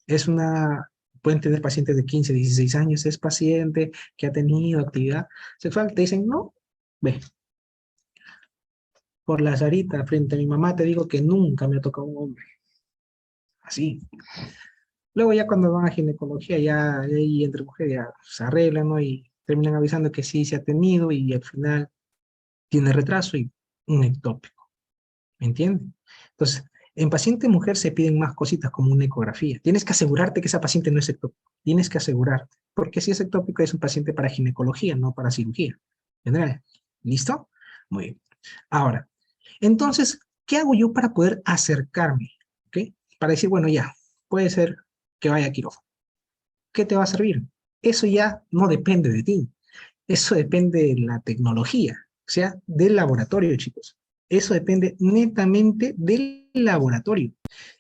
es una, pueden tener pacientes de 15, 16 años, es paciente que ha tenido actividad sexual, te dicen, no, ve, por la zarita, frente a mi mamá te digo que nunca me ha tocado un hombre, así. Luego ya cuando van a ginecología, ya ahí entre mujeres ya se arreglan, ¿no? Y terminan avisando que sí se ha tenido y al final tiene retraso y un ectópico, ¿me entiendes? Entonces, en paciente mujer se piden más cositas como una ecografía. Tienes que asegurarte que esa paciente no es ectópico. Tienes que asegurarte. Porque si es ectópico es un paciente para ginecología, no para cirugía. ¿General? ¿Listo? Muy bien. Ahora, entonces, ¿qué hago yo para poder acercarme? ¿Ok? Para decir, bueno, ya, puede ser que vaya a quirófano. ¿Qué te va a servir? Eso ya no depende de ti. Eso depende de la tecnología, o sea, del laboratorio, chicos. Eso depende netamente del laboratorio.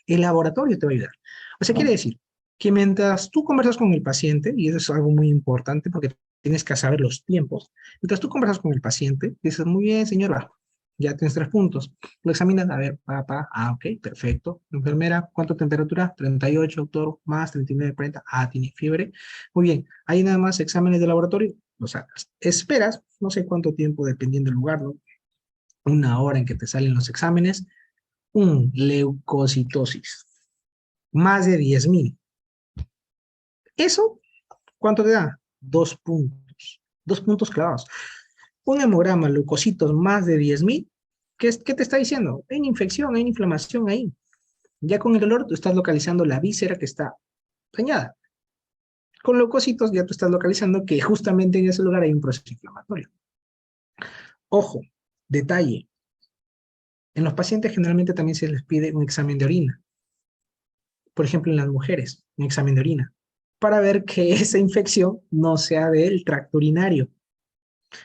El laboratorio te va a ayudar. O sea, quiere decir que mientras tú conversas con el paciente, y eso es algo muy importante porque tienes que saber los tiempos, mientras tú conversas con el paciente, dices, muy bien, señor, ya tienes 3 puntos. Lo examinas, a ver, ok, perfecto. Enfermera, ¿cuánto temperatura? 38, doctor, más 39, 40, tiene fiebre. Muy bien, hay nada más exámenes de laboratorio, lo sacas. Esperas, no sé cuánto tiempo, dependiendo del lugar, ¿no? Una hora en que te salen los exámenes, leucocitosis, más de 10.000. ¿Eso cuánto te da? 2 puntos. 2 puntos clavados. Un hemograma, leucocitos más de 10.000, ¿qué te está diciendo? Hay una infección, hay una inflamación ahí. Ya con el dolor tú estás localizando la víscera que está dañada. Con leucocitos ya tú estás localizando que justamente en ese lugar hay un proceso inflamatorio. Ojo, detalle. En los pacientes generalmente también se les pide un examen de orina. Por ejemplo, en las mujeres, un examen de orina, para ver que esa infección no sea del tracto urinario.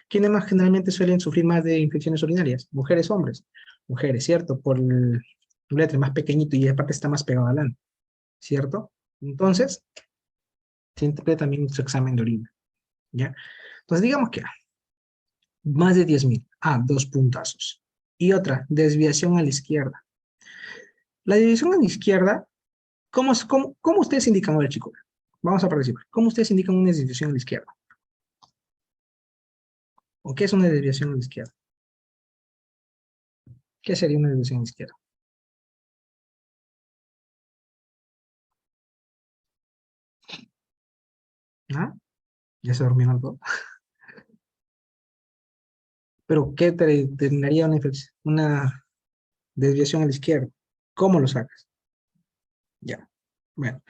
¿Quiénes más generalmente suelen sufrir más de infecciones urinarias? Mujeres, hombres. Mujeres, ¿cierto? Por el uretre más pequeñito y aparte está más pegado al ano, ¿cierto? Entonces, siempre también su examen de orina, ¿ya? Entonces, digamos que más de 10.000. 2 puntazos. Y otra, desviación a la izquierda. La desviación a la izquierda, ¿cómo ustedes indican? A ver, chicos, vamos a participar. ¿Cómo ustedes indican una desviación a la izquierda? ¿O qué es una desviación a la izquierda? ¿Qué sería una desviación a la izquierda? ¿Ah? ¿Ya se durmieron todos? Pero ¿qué te determinaría una desviación a la izquierda? ¿Cómo lo sacas? Ya. Bueno,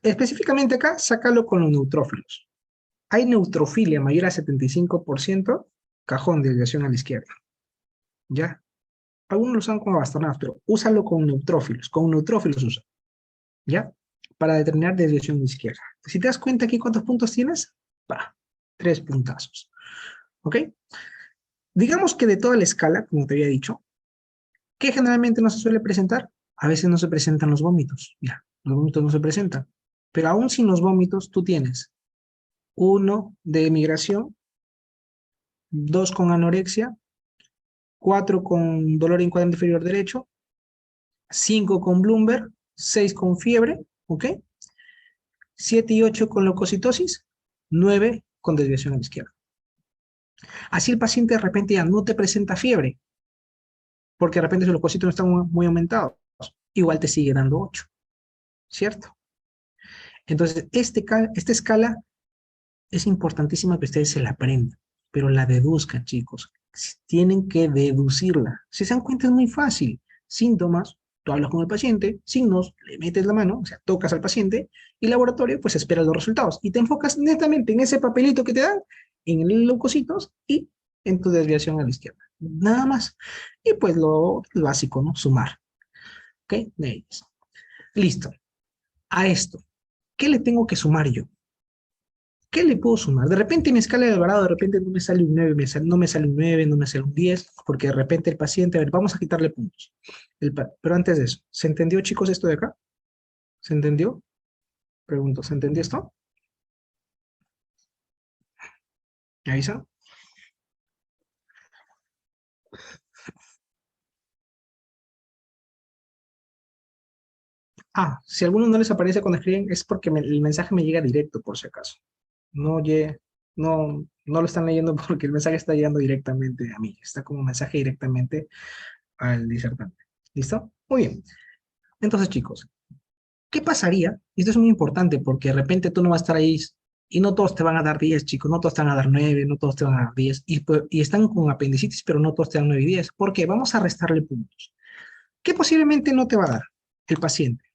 específicamente acá, sácalo con los neutrófilos. Hay neutrofilia mayor a 75%, cajón de desviación a la izquierda. ¿Ya? Algunos lo usan como bastonadas, pero úsalo con neutrófilos usa. ¿Ya? Para determinar desviación a la izquierda. Si te das cuenta aquí cuántos puntos tienes, 3 puntazos. ¿Ok? Digamos que de toda la escala, como te había dicho, ¿qué generalmente no se suele presentar? A veces no se presentan los vómitos. Ya, los vómitos no se presentan. Pero aún sin los vómitos, tú tienes 1 de migración, 2 con anorexia, 4 con dolor en cuadrante inferior derecho, 5 con Bloomberg, 6 con fiebre, ¿ok? 7 y 8 con leucocitosis, 9 con desviación a la izquierda. Así el paciente de repente ya no te presenta fiebre, porque de repente su leucocitos no están muy aumentados. Igual te sigue dando 8, ¿cierto? Entonces, esta escala es importantísima que ustedes se la aprendan, pero la deduzcan, chicos. Tienen que deducirla. Si se dan cuenta, es muy fácil. Síntomas, tú hablas con el paciente, signos, le metes la mano, o sea, tocas al paciente, y laboratorio, pues espera los resultados. Y te enfocas netamente en ese papelito que te dan, en el leucocitos y en tu desviación a la izquierda. Nada más. Y pues lo básico, ¿no? Sumar. ¿Ok? De ellos. Listo. A esto, ¿qué le tengo que sumar yo? ¿Qué le puedo sumar? De repente mi escala de Alvarado, de repente no me sale un 9, no me sale un 9, no me sale un 10, porque de repente el paciente, a ver, vamos a quitarle puntos. Pero antes de eso, ¿se entendió, chicos, esto de acá? ¿Se entendió? Pregunto, ¿se entendió esto? ¿Me avisa? Ah, si a alguno no les aparece cuando escriben, es porque el mensaje me llega directo, por si acaso. No, no lo están leyendo porque el mensaje está llegando directamente a mí. Está como mensaje directamente al disertante. ¿Listo? Muy bien. Entonces, chicos, ¿qué pasaría? Y esto es muy importante porque de repente tú no vas a estar ahí y no todos te van a dar 10, chicos, no todos te van a dar 9, no todos te van a dar 10 y están con apendicitis, pero no todos te dan 9 y 10. ¿Por qué? Vamos a restarle puntos. ¿Qué posiblemente no te va a dar el paciente?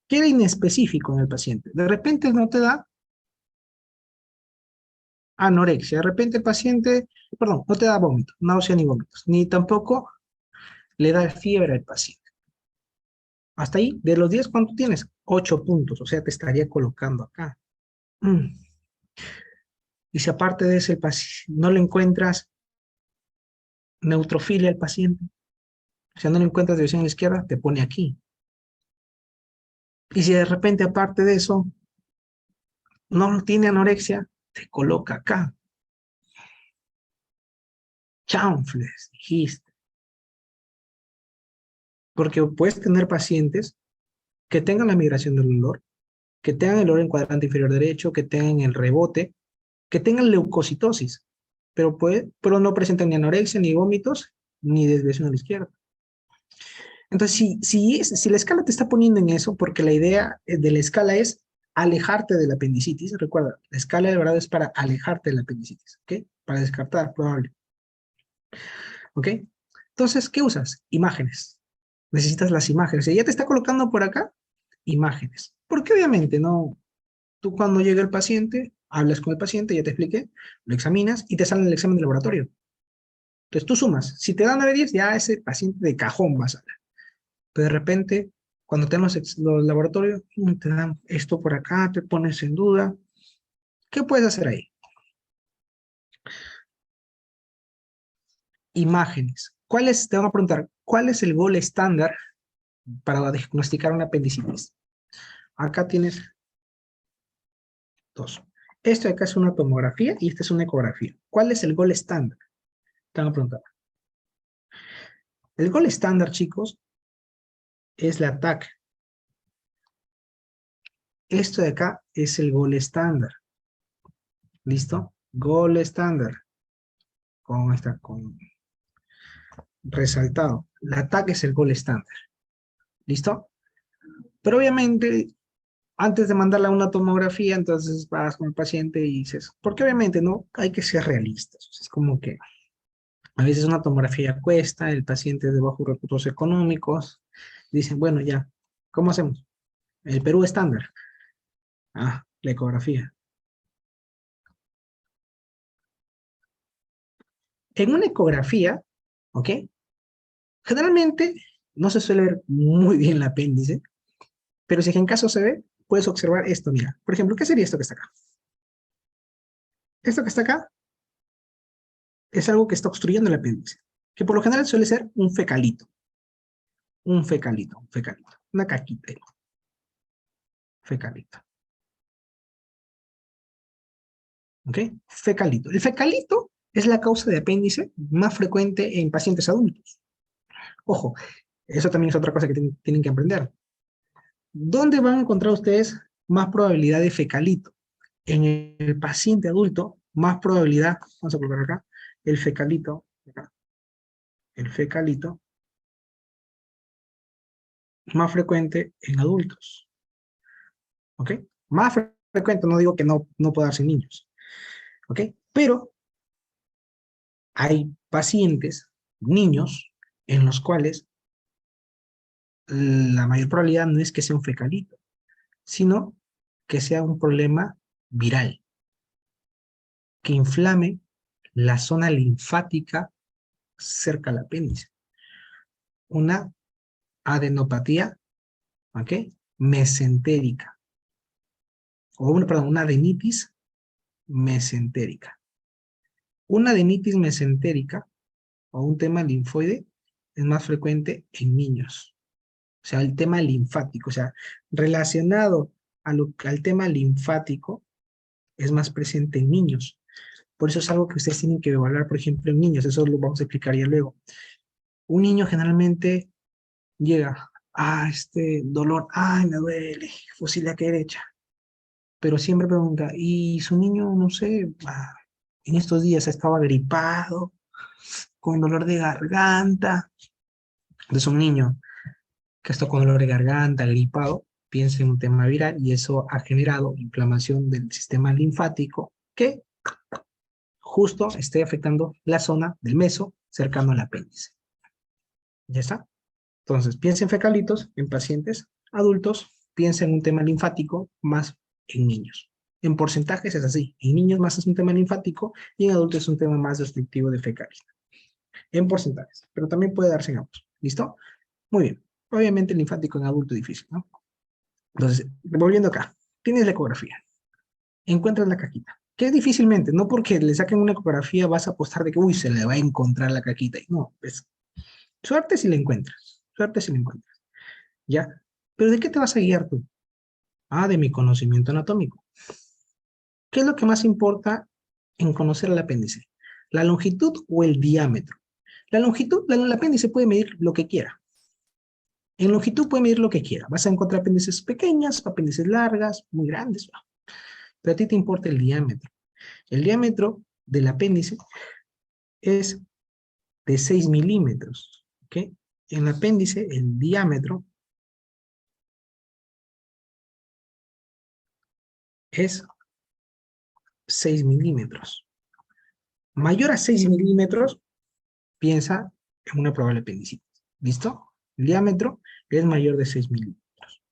¿Qué era inespecífico en el paciente? De repente no te da anorexia, de repente el paciente, perdón, no te da vómito, náusea ni vómitos, ni tampoco le da fiebre al paciente. Hasta ahí, de los 10, ¿cuánto tienes? 8 puntos, o sea, te estaría colocando acá. Mm. Y si aparte de eso no le encuentras neutrofilia al paciente, o sea, no le encuentras división a la izquierda, te pone aquí. Y si de repente aparte de eso no tiene anorexia, te coloca acá. Chanfles, dijiste. Porque puedes tener pacientes que tengan la migración del olor, que tengan el olor en cuadrante inferior derecho, que tengan el rebote, que tengan leucocitosis, pero no presentan ni anorexia, ni vómitos, ni desviación a la izquierda. Entonces, si la escala te está poniendo en eso, porque la idea de la escala es alejarte de la apendicitis, recuerda, la escala de verdad es para alejarte de la apendicitis, ¿ok? Para descartar, probable, ¿ok? Entonces, ¿qué usas? Imágenes. Necesitas las imágenes. Si ya te está colocando por acá, imágenes. Porque obviamente, no, tú cuando llega el paciente, hablas con el paciente, ya te expliqué, lo examinas y te sale el examen de laboratorio. Entonces tú sumas. Si te dan 9-10, ya ese paciente de cajón vas a pero de repente, cuando tenemos los laboratorios, te dan esto por acá, te pones en duda. ¿Qué puedes hacer ahí? Imágenes. Te van a preguntar, ¿cuál es el gol estándar para diagnosticar una apendicitis? Acá tienes dos. Esto de acá es una tomografía y esta es una ecografía. ¿Cuál es el gol estándar? Te van a preguntar. El gol estándar, chicos, es la TAC. Esto de acá es el gol estándar. ¿Listo? Gol estándar. Con resaltado. El ataque es el gol estándar. ¿Listo? Pero obviamente, antes de mandarla a una tomografía, entonces vas con el paciente y dices, porque obviamente no hay que ser realistas. Es como que a veces una tomografía cuesta, el paciente es de bajos recursos económicos. Dicen, bueno, ya, ¿cómo hacemos? El Perú estándar. Ah, la ecografía. En una ecografía, ¿ok? Generalmente no se suele ver muy bien el apéndice, pero si en caso se ve, puedes observar esto, mira. Por ejemplo, ¿qué sería esto que está acá? Esto que está acá es algo que está obstruyendo el apéndice, que por lo general suele ser un fecalito, un fecalito, una caquita, fecalito, ¿ok? Fecalito. El fecalito es la causa de apéndice más frecuente en pacientes adultos. Ojo, eso también es otra cosa que tienen que aprender. ¿Dónde van a encontrar ustedes más probabilidad de fecalito? En el paciente adulto, más probabilidad, vamos a colocar acá, el fecalito, acá, el fecalito, más frecuente en adultos, ¿ok? Más frecuente, no digo que no pueda darse en niños, ¿ok? Pero hay pacientes, niños, en los cuales la mayor probabilidad no es que sea un fecalito, sino que sea un problema viral, que inflame la zona linfática cerca al apéndice. Una adenopatía, ¿ok? Mesentérica, una adenitis mesentérica. Una adenitis mesentérica o un tema linfoide es más frecuente en niños. O sea, el tema linfático, o sea, relacionado al tema linfático es más presente en niños. Por eso es algo que ustedes tienen que evaluar, por ejemplo, en niños. Eso lo vamos a explicar ya luego. Un niño generalmente llega a este dolor, ay, me duele, fusila derecha. Pero siempre pregunta, ¿y su niño, no sé, en estos días estaba gripado, con dolor de garganta? Entonces un niño que está con dolor de garganta, gripado, piensa en un tema viral y eso ha generado inflamación del sistema linfático que justo esté afectando la zona del meso cercano al apéndice. ¿Ya está? Entonces, piensa en fecalitos en pacientes adultos, piensa en un tema linfático más en niños. En porcentajes es así. En niños más es un tema linfático y en adultos es un tema más restrictivo de fecalidad. En porcentajes, pero también puede darse en ambos. ¿Listo? Muy bien. Obviamente el linfático en adulto es difícil, ¿no? Entonces, volviendo acá, tienes la ecografía, encuentras la caquita, que difícilmente, no porque le saquen una ecografía vas a apostar de que, uy, se le va a encontrar la caquita. No, pues, suerte si la encuentras, suerte si la encuentras, ¿ya? Pero ¿de qué te vas a guiar tú? Ah, de mi conocimiento anatómico. ¿Qué es lo que más importa en conocer el apéndice? ¿La longitud o el diámetro? La longitud, el apéndice puede medir lo que quiera. En longitud puede medir lo que quiera. Vas a encontrar apéndices pequeñas, apéndices largas, muy grandes. Pero a ti te importa el diámetro. El diámetro del apéndice es de 6 milímetros. ¿Ok? En el apéndice, el diámetro es 6 milímetros. Mayor a 6 milímetros, piensa en una probable apendicitis. ¿Listo? El diámetro es mayor de 6 milímetros.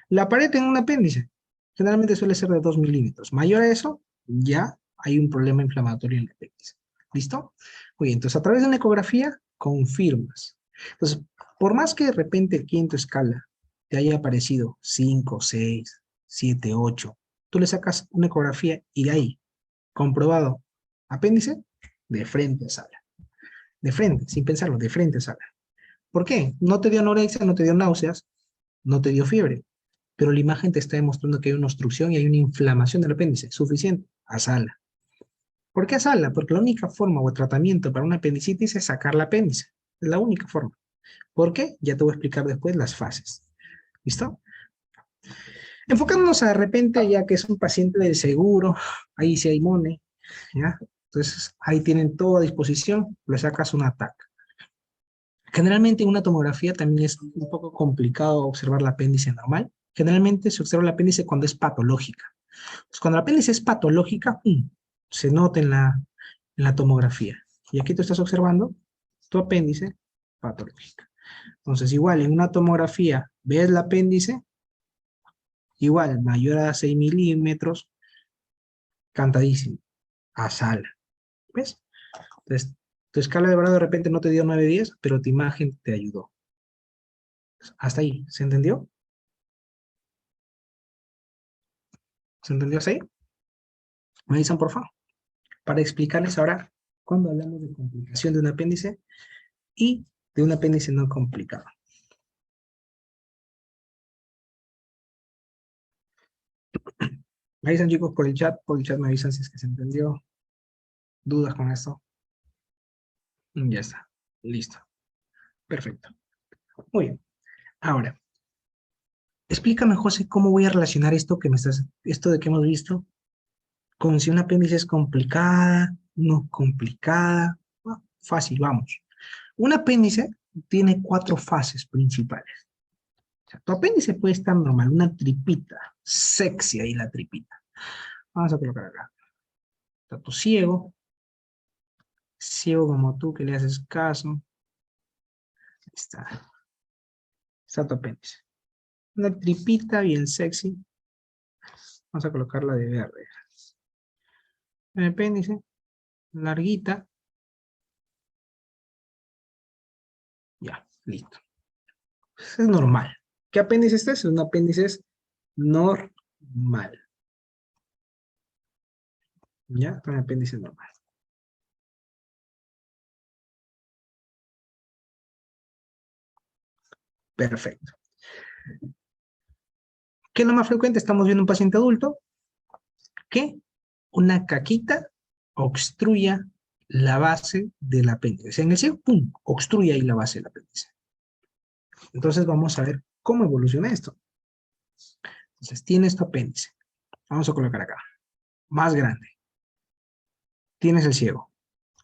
La pared en un apéndice generalmente suele ser de 2 milímetros. Mayor a eso, ya hay un problema inflamatorio en el apéndice. ¿Listo? Muy bien, entonces a través de una ecografía confirmas. Entonces, por más que de repente aquí en tu escala te haya aparecido 5, 6, 7, 8, tú le sacas una ecografía y de ahí, comprobado, apéndice, de frente a sala. De frente, sin pensarlo, de frente a sala. ¿Por qué? No te dio anorexia, no te dio náuseas, no te dio fiebre, pero la imagen te está demostrando que hay una obstrucción y hay una inflamación del apéndice. Suficiente, a sala. ¿Por qué a sala? Porque la única forma o tratamiento para una apendicitis es sacar el apéndice. Es la única forma. ¿Por qué? Ya te voy a explicar después las fases. ¿Listo? Enfocándonos de repente, ya que es un paciente del seguro, ahí sí hay money, ¿ya? Entonces, ahí tienen todo a disposición, le sacas un ataque. Generalmente en una tomografía también es un poco complicado observar el apéndice normal. Generalmente se observa el apéndice cuando es patológica. Pues cuando la apéndice es patológica, se nota en la tomografía. Y aquí tú estás observando tu apéndice patológica. Entonces, igual, en una tomografía, ves el apéndice, igual, mayor a 6 milímetros, cantadísimo, a sala. ¿Ves? Entonces, tu escala de verdad de repente no te dio 9-10, pero tu imagen te ayudó. Hasta ahí, ¿se entendió? ¿Se entendió hasta ahí? Me dicen, por favor, para explicarles ahora cuando hablamos de complicación de un apéndice y de un apéndice no complicado. Me avisan, chicos, por el chat me avisan si es que se entendió. ¿Dudas con esto? Ya está, listo. Perfecto. Muy bien. Ahora, Explícame, José, cómo voy a relacionar esto de que hemos visto con si un apéndice es complicada, no complicada. Ah, fácil, vamos. Un apéndice tiene 4 fases principales. O sea, tu apéndice puede estar normal, una tripita, sexy ahí la tripita. Vamos a colocar acá. Está tu ciego, ciego como tú que le haces caso. Ahí está tu apéndice. Una tripita bien sexy. Vamos a colocarla de verde. El apéndice, larguita. Ya, listo. Eso es normal. ¿Qué apéndice este es? Un apéndice es normal. ¿Ya? Un apéndice normal. Perfecto. ¿Qué es lo más frecuente? Estamos viendo un paciente adulto que una caquita obstruya la base del apéndice. O sea, en el ciego, ¡pum!, obstruye ahí la base del apéndice. Entonces vamos a ver cómo evoluciona esto. Entonces tienes tu apéndice. Vamos a colocar acá. Más grande. Tienes el ciego.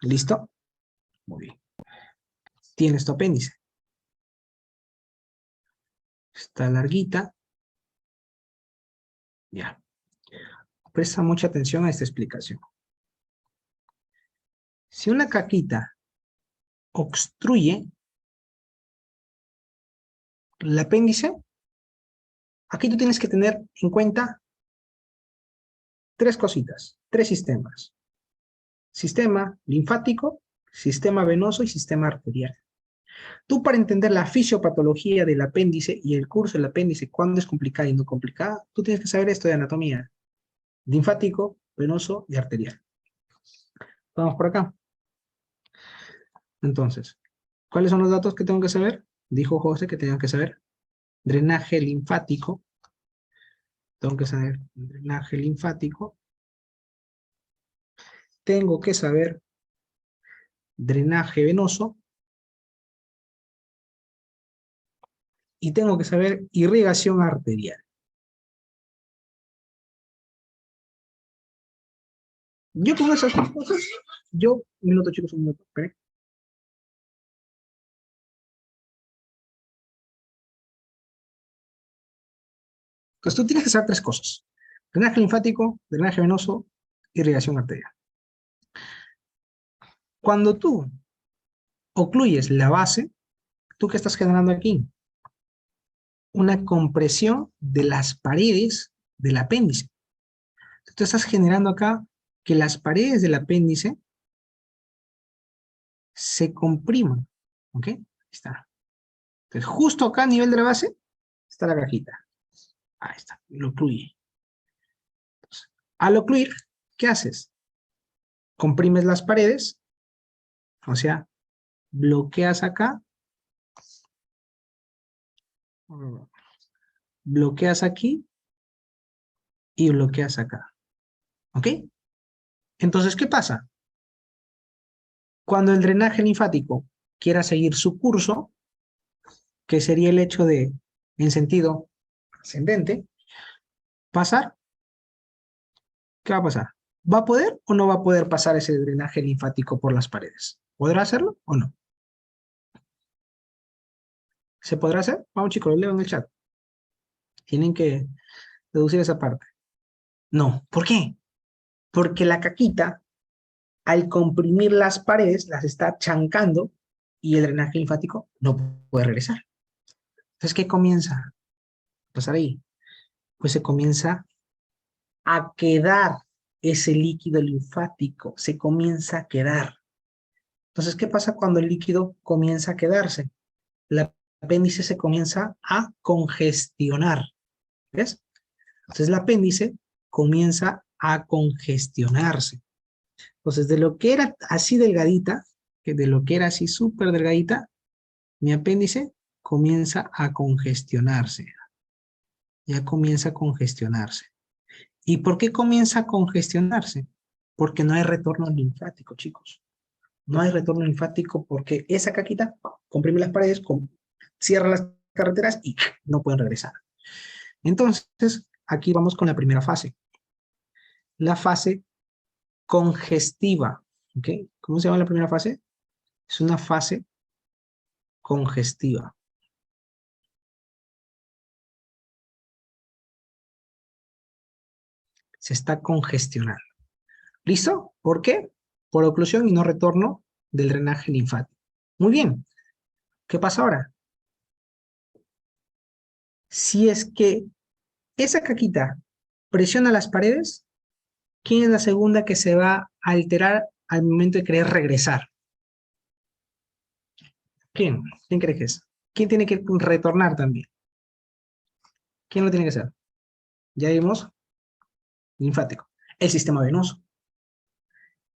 ¿Listo? Muy bien. Tienes tu apéndice. Está larguita. Ya. Presta mucha atención a esta explicación. Si una caquita obstruye el apéndice, aquí tú tienes que tener en cuenta 3 cositas, 3 sistemas. Sistema linfático, sistema venoso y sistema arterial. Tú, para entender la fisiopatología del apéndice y el curso del apéndice, cuándo es complicada y no complicada, tú tienes que saber esto de anatomía: linfático, venoso y arterial. Vamos por acá. Entonces, ¿cuáles son los datos que tengo que saber? Dijo José que tengan que saber. Drenaje linfático. Tengo que saber drenaje linfático. Tengo que saber drenaje venoso. Y tengo que saber irrigación arterial. Yo con esas 3 cosas, un minuto, chicos, un minuto, esperen. Entonces tú tienes que saber 3 cosas: drenaje linfático, drenaje venoso, irrigación arterial. Cuando tú ocluyes la base, ¿tú qué estás generando aquí? Una compresión de las paredes del apéndice. Tú estás generando acá que las paredes del apéndice se compriman. ¿Ok? Ahí está. Entonces, justo acá a nivel de la base está la cajita. Ahí está. Lo ocluye. Entonces, al ocluir, ¿qué haces? Comprimes las paredes, o sea, bloqueas acá, bloqueas aquí y bloqueas acá. ¿Ok? Entonces, ¿qué pasa? Cuando el drenaje linfático quiera seguir su curso, que sería el hecho de, en sentido ascendente, pasar, ¿qué va a pasar? ¿Va a poder o no va a poder pasar ese drenaje linfático por las paredes? ¿Podrá hacerlo o no? ¿Se podrá hacer? Vamos, chicos, lo leo en el chat. Tienen que deducir esa parte. No. ¿Por qué? Porque la caquita, al comprimir las paredes, las está chancando y el drenaje linfático no puede regresar. Entonces, ¿qué comienza a pasar ahí? Pues se comienza a quedar ese líquido linfático, se comienza a quedar. Entonces, ¿qué pasa cuando el líquido comienza a quedarse? El apéndice se comienza a congestionar. ¿Ves? Entonces, el apéndice comienza a congestionarse. Entonces, de lo que era así delgadita, que de lo que era así súper delgadita, mi apéndice comienza a congestionarse. Ya comienza a congestionarse. ¿Y por qué comienza a congestionarse? Porque no hay retorno linfático, chicos. No hay retorno linfático porque esa caquita comprime las paredes, cierra las carreteras y no pueden regresar. Entonces, aquí vamos con la primera fase. La fase congestiva. ¿Ok? ¿Cómo se llama la primera fase? Es una fase congestiva. Se está congestionando. ¿Listo? ¿Por qué? Por oclusión y no retorno del drenaje linfático. Muy bien. ¿Qué pasa ahora? Si es que esa caquita presiona las paredes, ¿quién es la segunda que se va a alterar al momento de querer regresar? ¿Quién? ¿Quién cree que es? ¿Quién tiene que retornar también? ¿Quién lo tiene que hacer? Ya vimos, linfático. El sistema venoso.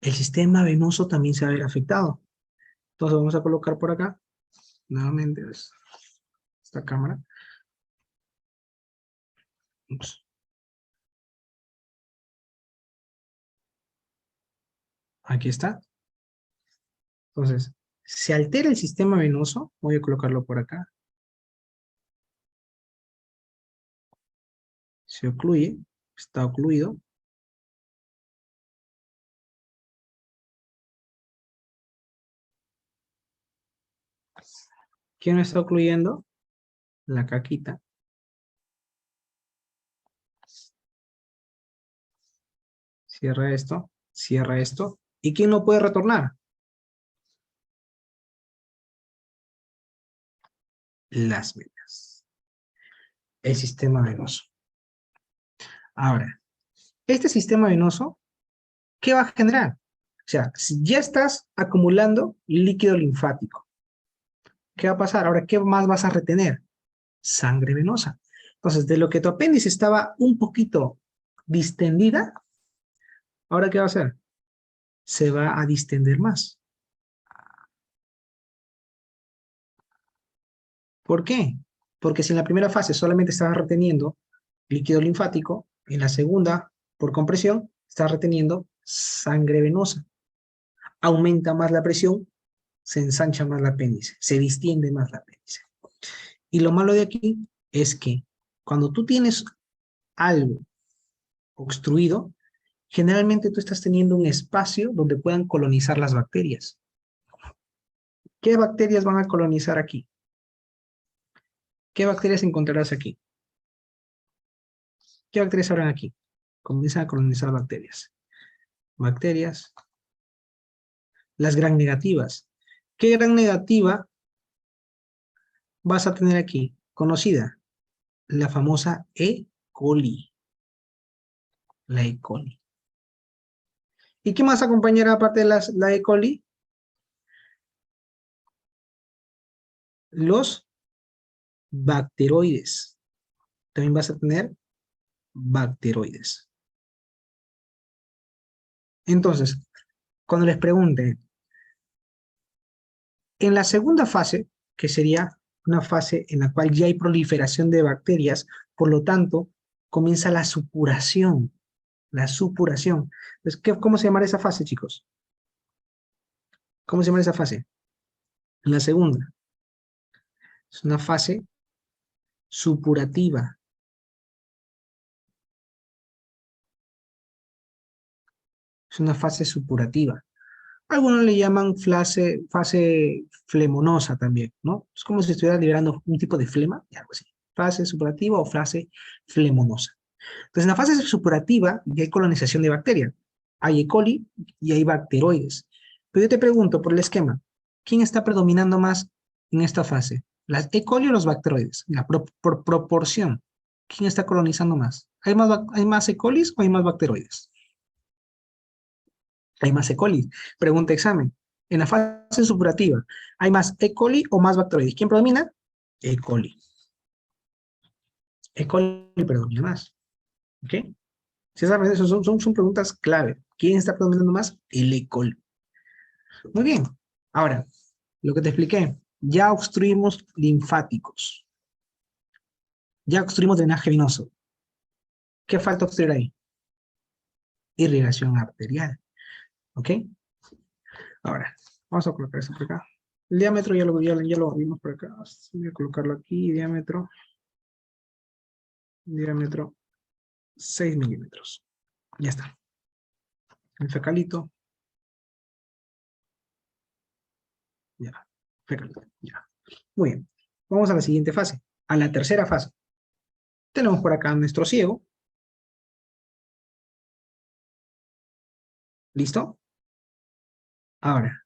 El sistema venoso también se va a ver afectado. Entonces vamos a colocar por acá, nuevamente, esta cámara. Ups. Aquí está. Entonces, se altera el sistema venoso. Voy a colocarlo por acá. Se ocluye. Está ocluido. ¿Quién lo está ocluyendo? La caquita. Cierra esto. Cierra esto. ¿Y quién no puede retornar? Las venas. El sistema venoso. Ahora, este sistema venoso, ¿qué va a generar? O sea, si ya estás acumulando líquido linfático, ¿qué va a pasar? Ahora, ¿qué más vas a retener? Sangre venosa. Entonces, de lo que tu apéndice estaba un poquito distendida, ¿ahora qué va a hacer? Se va a distender más. ¿Por qué? Porque si en la primera fase solamente estabas reteniendo líquido linfático, en la segunda, por compresión, estás reteniendo sangre venosa. Aumenta más la presión, se ensancha más el apéndice, se distiende más el apéndice. Y lo malo de aquí es que cuando tú tienes algo obstruido, generalmente tú estás teniendo un espacio donde puedan colonizar las bacterias. ¿Qué bacterias van a colonizar aquí? ¿Qué bacterias encontrarás aquí? ¿Qué bacterias habrán aquí? Comienzan a colonizar bacterias. Bacterias, las gram negativas. ¿Qué gran negativa vas a tener aquí? Conocida, la famosa E. coli. La E. coli. ¿Y qué más acompañará aparte de la E. coli? Los bacteroides. También vas a tener bacteroides. Entonces, cuando les pregunten, en la segunda fase, que sería una fase en la cual ya hay proliferación de bacterias, por lo tanto, comienza la supuración. La supuración. Entonces, ¿cómo se llama esa fase, chicos? ¿Cómo se llama esa fase? La segunda. Es una fase supurativa. Es una fase supurativa. Algunos le llaman fase flemonosa también, ¿no? Es como si estuviera liberando un tipo de flema, y algo así. Fase supurativa o fase flemonosa. Entonces, en la fase supurativa ya hay colonización de bacterias. Hay E. coli y hay bacteroides. Pero yo te pregunto por el esquema, ¿quién está predominando más en esta fase? ¿Las E. coli o los bacteroides? Mira, por proporción, ¿quién está colonizando más? ¿Hay más E. coli o hay más bacteroides? Hay más E. coli. Pregunta examen. En la fase supurativa, ¿hay más E. coli o más bacteroides? ¿Quién predomina? E. coli. E. coli predomina más. ¿Ok? Si sabes, eso son preguntas clave. ¿Quién está predominando más? El E. coli. Muy bien. Ahora, lo que te expliqué, ya obstruimos linfáticos. Ya obstruimos drenaje venoso. ¿Qué falta obstruir ahí? Irrigación arterial. ¿Ok? Ahora, vamos a colocar eso por acá. El diámetro ya lo vimos por acá. Voy a colocarlo aquí, diámetro. diámetro 6 milímetros. Ya está. El fecalito. Ya. Fecalito. Ya. Muy bien. Vamos a la siguiente fase. A la tercera fase. Tenemos por acá nuestro ciego. ¿Listo? Ahora,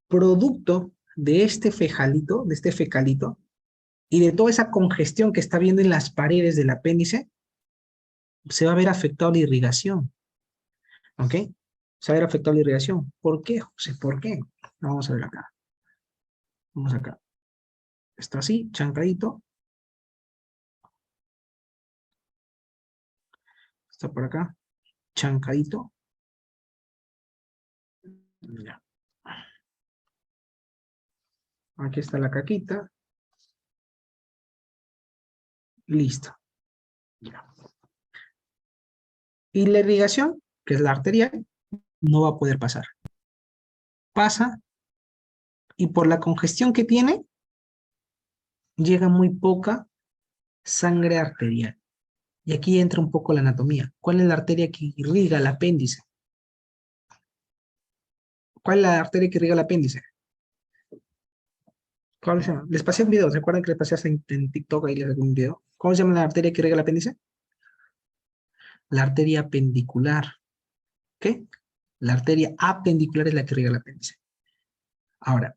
producto de este fecalito, y de toda esa congestión que está viendo en las paredes del apéndice, se va a ver afectado la irrigación. ¿Ok? Se va a ver afectado la irrigación. ¿Por qué, José? ¿Por qué? Vamos a ver acá. Vamos acá. Está así, chancadito. Está por acá, chancadito. Ya. Aquí está la caquita. Listo. Ya. Y la irrigación, que es la arterial, no va a poder pasar. Pasa y por la congestión que tiene, llega muy poca sangre arterial. Y aquí entra un poco la anatomía. ¿Cuál es la arteria que irriga el apéndice? ¿Cuál es la arteria que irriga el apéndice? ¿Cuál se llama? Les pasé un video, ¿se acuerdan que les pasé en TikTok ahí les saqué un video? ¿Cómo se llama la arteria que irriga el apéndice? La arteria apendicular. ¿Qué? La arteria apendicular es la que irriga el apéndice. Ahora,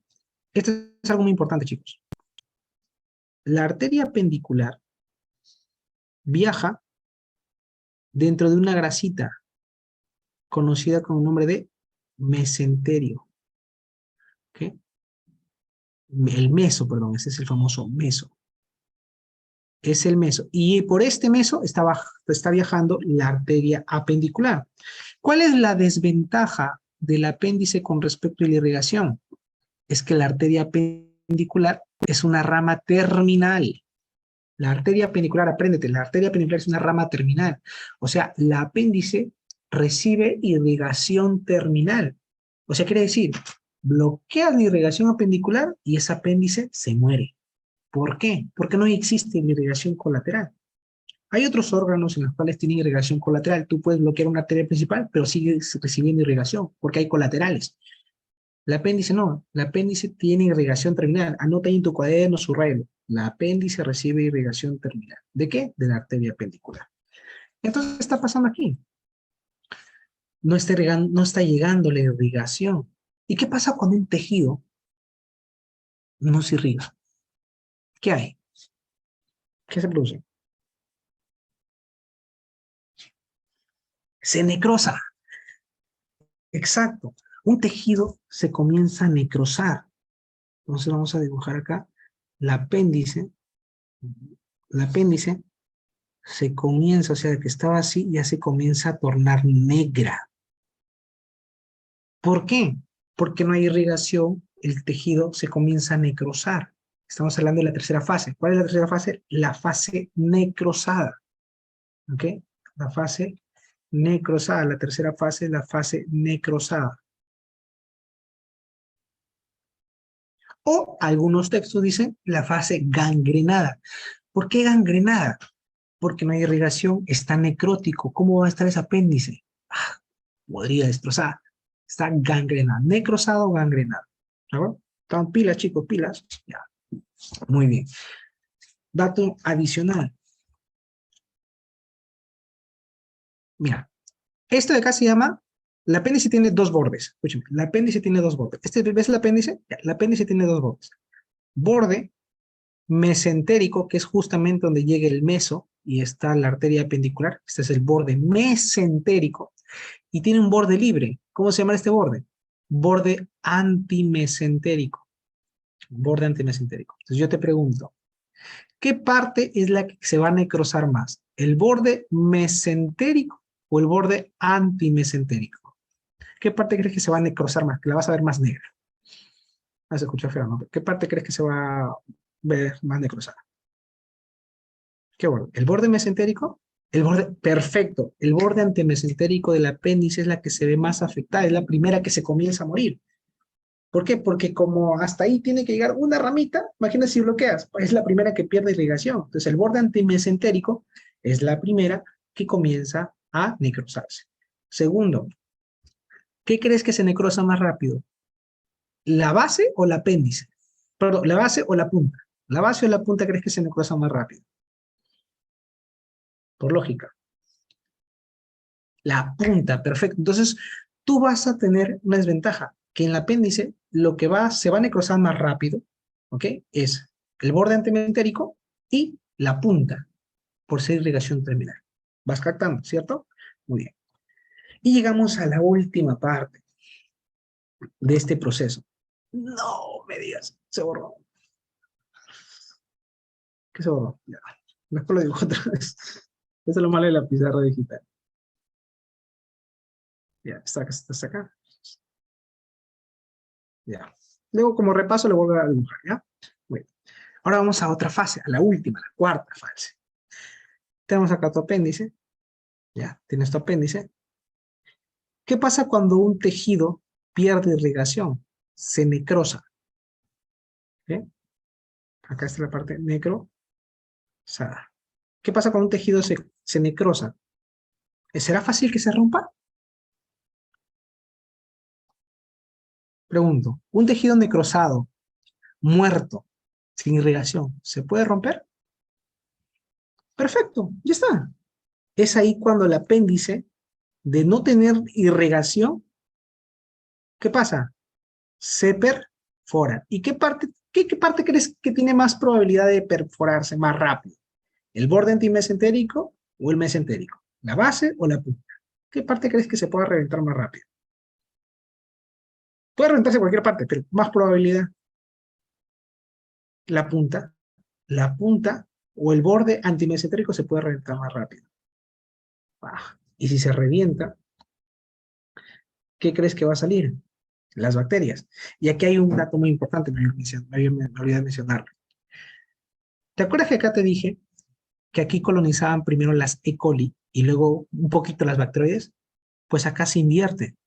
esto es algo muy importante, chicos. La arteria apendicular viaja dentro de una grasita conocida con el nombre de mesenterio. ¿Okay? El meso, perdón, ese es el famoso meso. Es el meso. Y por este meso está viajando la arteria apendicular. ¿Cuál es la desventaja del apéndice con respecto a la irrigación? Es que la arteria apendicular es una rama terminal. La arteria apendicular, apréndete, la arteria apendicular es una rama terminal. O sea, la apéndice recibe irrigación terminal. O sea, quiere decir, bloquea la irrigación apendicular y ese apéndice se muere. ¿Por qué? Porque no existe irrigación colateral. Hay otros órganos en los cuales tienen irrigación colateral. Tú puedes bloquear una arteria principal, pero sigues recibiendo irrigación porque hay colaterales. El apéndice no, el apéndice tiene irrigación terminal. Anota ahí en tu cuaderno, subrayalo. La apéndice recibe irrigación terminal. ¿De qué? De la arteria apendicular. Entonces, ¿qué está pasando aquí? No está llegando la irrigación. ¿Y qué pasa cuando un tejido no se irriga? ¿Qué hay? ¿Qué se produce? Se necrosa. Exacto. Un tejido se comienza a necrosar. Entonces vamos a dibujar acá la apéndice. La apéndice se comienza, o sea, que estaba así, ya se comienza a tornar negra. ¿Por qué? Porque no hay irrigación, el tejido se comienza a necrosar. Estamos hablando de la tercera fase. ¿Cuál es la tercera fase? La fase necrosada. ¿Ok? La fase necrosada. La tercera fase es la fase necrosada. O algunos textos dicen la fase gangrenada. ¿Por qué gangrenada? Porque no hay irrigación, está necrótico. ¿Cómo va a estar ese apéndice? Ah, podría destrozar. Está gangrenado. ¿Necrosado o gangrenado? ¿Verdad? Están pilas, chicos, pilas. Ya. Muy bien. Dato adicional. Mira, esto de acá se llama, el apéndice tiene dos bordes. Escúchame, el apéndice tiene dos bordes. ¿Ves el apéndice? Ya, el apéndice tiene dos bordes. Borde mesentérico, que es justamente donde llega el meso y está la arteria apendicular. Este es el borde mesentérico. Y tiene un borde libre. ¿Cómo se llama este borde? Borde antimesentérico. Borde antimesentérico. Entonces yo te pregunto, ¿qué parte es la que se va a necrosar más? ¿El borde mesentérico o el borde antimesentérico? ¿Qué parte crees que se va a necrosar más? Que la vas a ver más negra. Vas a escuchar feo, ¿no? ¿Qué parte crees que se va a ver más necrosada? ¿Qué borde? ¿El borde mesentérico? El borde, perfecto. El borde antimesentérico del apéndice es la que se ve más afectada, es la primera que se comienza a morir. ¿Por qué? Porque como hasta ahí tiene que llegar una ramita, imagínate si bloqueas, es la primera que pierde irrigación. Entonces el borde antimesentérico Es la primera que comienza a necrosarse. Segundo, ¿qué crees que se necrosa más rápido? ¿La base o el apéndice? Perdón, ¿la base o la punta? ¿La base o la punta crees que se necrosa más rápido? Por lógica. La punta, perfecto. Entonces, tú vas a tener una desventaja, que en el apéndice lo que se va a necrosar más rápido, ¿ok? Es el borde antementérico y la punta, por ser irrigación terminal. Vas captando, ¿cierto? Muy bien. Y llegamos a la última parte de este proceso. No me digas, se borró. ¿Qué se borró? Ya. Después lo digo otra vez. Eso es lo malo de la pizarra digital. Ya, está acá. Ya. Luego, como repaso, le vuelvo a dibujar, ¿ya? Bueno. Ahora vamos a otra fase, a la última, la cuarta fase. Tenemos acá tu apéndice, ¿ya? Tienes tu apéndice. ¿Qué pasa cuando un tejido pierde irrigación? Se necrosa. ¿Ok? Acá está la parte necrosada. ¿Qué pasa cuando un tejido se necrosa? ¿Será fácil que se rompa? Pregunto, ¿un tejido necrosado, muerto, sin irrigación, se puede romper? Perfecto, ya está. Es ahí cuando el apéndice, de no tener irrigación, ¿qué pasa? Se perfora. ¿Y qué parte crees que tiene más probabilidad de perforarse más rápido? ¿El borde antimesentérico o el mesentérico? ¿La base o la punta? ¿Qué parte crees que se pueda reventar más rápido? Puede reventarse cualquier parte, pero más probabilidad. La punta. La punta o el borde antimesentérico se puede reventar más rápido. Y si se revienta, ¿qué crees que va a salir? Las bacterias. Y aquí hay un dato muy importante, me olvidé de mencionarlo. ¿Te acuerdas que acá te dije que aquí colonizaban primero las E. coli y luego un poquito las bacteroides? Pues acá se invierte.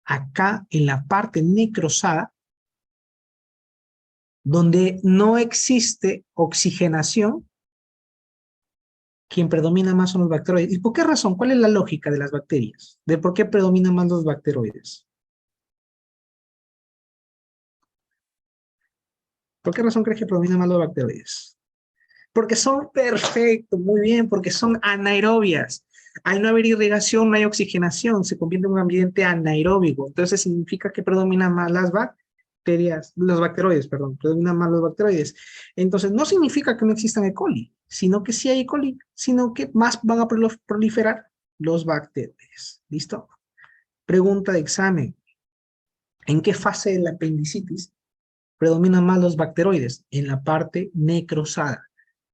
Acá en la parte necrosada, donde no existe oxigenación, quien predomina más son los bacteroides. ¿Y por qué razón? ¿Cuál es la lógica de las bacterias? ¿De por qué predominan más los bacteroides? ¿Por qué razón crees que predominan más los bacteroides? Porque son perfectos, muy bien, porque son anaerobias. Al no haber irrigación, no hay oxigenación, se convierte en un ambiente anaeróbico. Entonces significa que predominan más las bacterias, los bacteroides, perdón, predominan más los bacteroides. Entonces no significa que no existan E. coli, sino que sí hay E. coli, sino que más van a proliferar los bacteroides. ¿Listo? Pregunta de examen. ¿En qué fase de la apendicitis predominan más los bacteroides? En la parte necrosada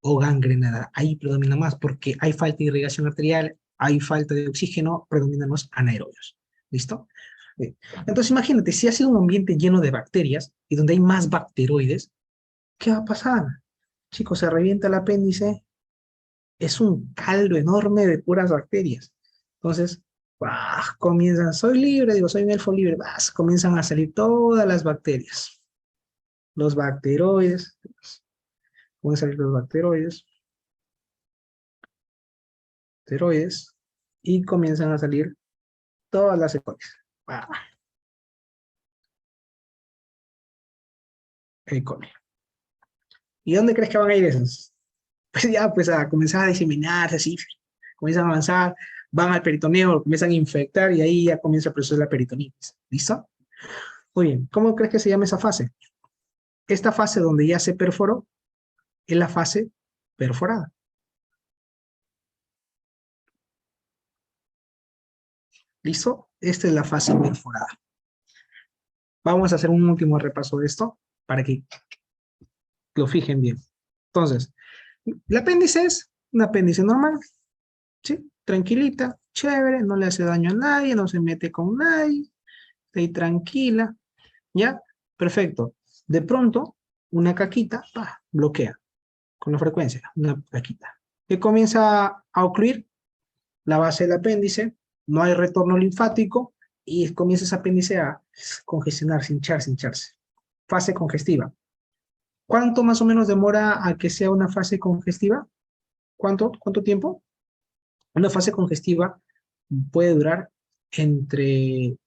o gangrenada. Ahí predomina más porque hay falta de irrigación arterial, hay falta de oxígeno, predominan los anaerobios. ¿Listo? Bien. Entonces imagínate, si ha sido un ambiente lleno de bacterias y donde hay más bacteroides, ¿qué va a pasar? Chicos, se revienta el apéndice, es un caldo enorme de puras bacterias. Entonces, comienzan, soy libre, digo, soy un elfo libre, comienzan a salir todas las bacterias. Los bacteroides, pueden salir los bacteroides, y comienzan a salir todas las E. coli. E. coli. ¿Y dónde crees que van a ir esos? Pues ya, pues a comenzar a diseminarse así, comienzan a avanzar, van al peritoneo, comienzan a infectar y ahí ya comienza el proceso de la peritonitis. ¿Listo? Muy bien, ¿cómo crees que se llama esa fase? Esta fase donde ya se perforó es la fase perforada. ¿Listo? Esta es la fase perforada. Vamos a hacer un último repaso de esto para que lo fijen bien. Entonces, el apéndice es un apéndice normal, ¿sí? Tranquilita, chévere, no le hace daño a nadie, no se mete con nadie, está ahí tranquila, ¿ya? Perfecto. De pronto, una caquita, bloquea con la frecuencia, una caquita, que comienza a ocluir la base del apéndice, no hay retorno linfático y comienza ese apéndice a congestionarse, hincharse. Fase congestiva. ¿Cuánto más o menos demora a que sea una fase congestiva? ¿Cuánto tiempo? Una fase congestiva puede durar entre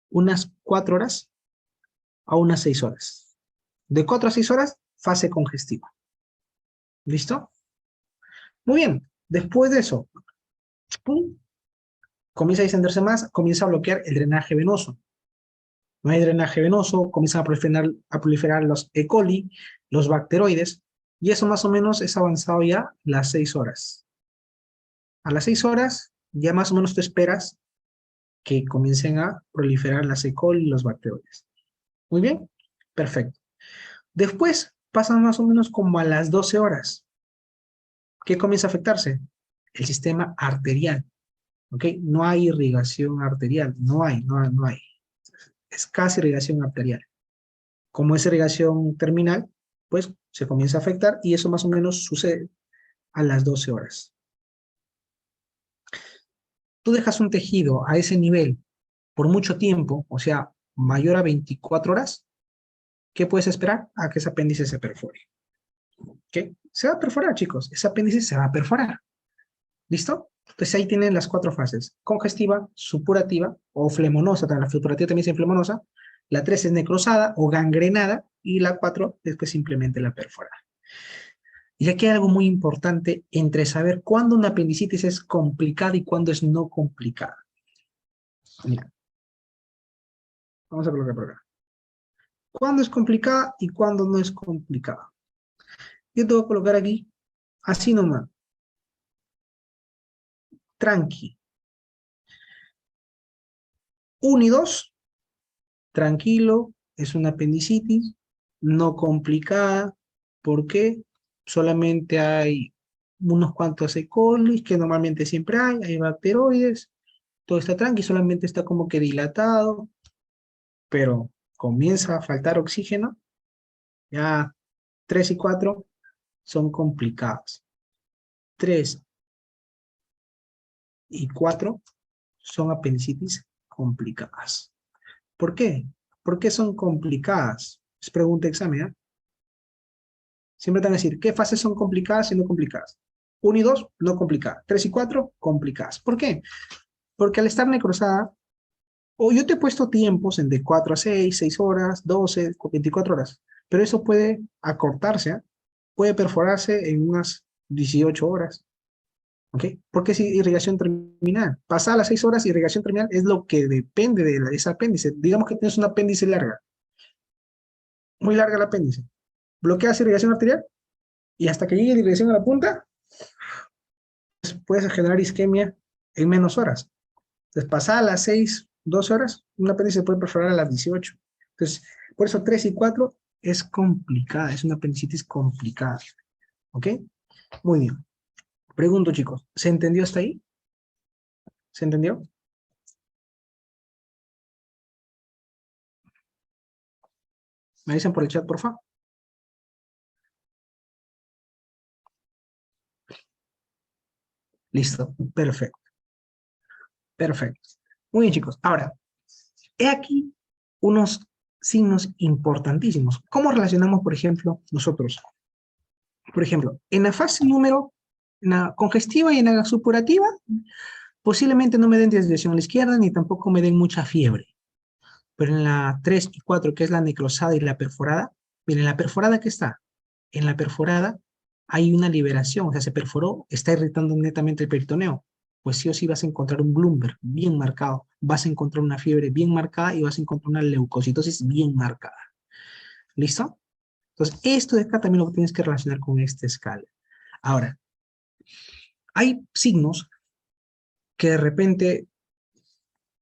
unas 4 horas a unas 6 horas. De 4 a 6 horas, fase congestiva. ¿Listo? Muy bien. Después de eso, ¡pum!, comienza a distenderse más, comienza a bloquear el drenaje venoso. No hay drenaje venoso, comienzan a proliferar los E. coli, los bacteroides, y eso más o menos es avanzado ya las 6 horas. A las 6 horas, ya más o menos tú esperas que comiencen a proliferar las E. coli y los bacteroides. Muy bien, perfecto. Después pasan más o menos como a las 12 horas. ¿Qué comienza a afectarse? El sistema arterial. ¿Ok? No hay irrigación arterial, no hay. Escasa irrigación arterial. Como es irrigación terminal, pues se comienza a afectar y eso más o menos sucede a las 12 horas. Tú dejas un tejido a ese nivel por mucho tiempo, o sea, mayor a 24 horas, ¿qué puedes esperar? A que ese apéndice se perfore. ¿Qué? Se va a perforar, chicos. Ese apéndice se va a perforar. ¿Listo? Entonces ahí tienen las 4 fases: congestiva, supurativa o flemonosa. La supurativa también es flemonosa. La 3 es necrosada o gangrenada. Y la 4 es pues simplemente la perforada. Y aquí hay algo muy importante entre saber cuándo una apendicitis es complicada y cuándo es no complicada. Mira, vamos a colocar por acá. ¿Cuándo es complicada y cuándo no es complicada? Yo te voy a colocar aquí, así nomás. Tranqui. 1 y 2, tranquilo, es una apendicitis, no complicada. ¿Por qué? Solamente hay unos cuantos E. coli, que normalmente siempre hay bacteroides, todo está tranqui, solamente está como que dilatado, pero comienza a faltar oxígeno, ya 3 y 4 son complicadas. 3 y 4 son apendicitis complicadas. ¿Por qué? ¿Por qué son complicadas? Es pregunta de examen, ¿eh? Siempre te van a decir, ¿qué fases son complicadas y no complicadas? 1 y 2, no complicadas. 3 y 4, complicadas. ¿Por qué? Porque al estar necrosada, o yo te he puesto tiempos en de 4 a 6, 6 horas, 12, 24 horas, pero eso puede acortarse, ¿eh? Puede perforarse en unas 18 horas, ¿ok? Porque es irrigación terminal. Pasar las 6 horas, irrigación terminal es lo que depende de ese apéndice. Digamos que tienes un apéndice larga, muy larga el apéndice. Bloqueas irrigación arterial y hasta que llegue la irrigación a la punta, pues puedes generar isquemia en menos horas. Entonces, pasada las 6, 12 horas, un apéndice puede perforar a las 18. Entonces, por eso 3 y 4 es complicada, es una apendicitis complicada. ¿Ok? Muy bien. Pregunto, chicos, ¿se entendió hasta ahí? ¿Se entendió? ¿Me dicen por el chat, por favor? Listo, perfecto, perfecto. Muy bien, chicos. Ahora, he aquí unos signos importantísimos. ¿Cómo relacionamos, por ejemplo, nosotros? Por ejemplo, en la fase número, en la congestiva y en la supurativa, posiblemente no me den desviación a la izquierda, ni tampoco me den mucha fiebre. Pero en la 3 y 4, que es la necrosada y la perforada, miren, la perforada, ¿qué está? En la perforada hay una liberación, o sea, se perforó, está irritando netamente el peritoneo. Pues sí o sí vas a encontrar un Bloomberg bien marcado, vas a encontrar una fiebre bien marcada y vas a encontrar una leucocitosis bien marcada. ¿Listo? Entonces, esto de acá también lo tienes que relacionar con esta escala. Ahora, hay signos que de repente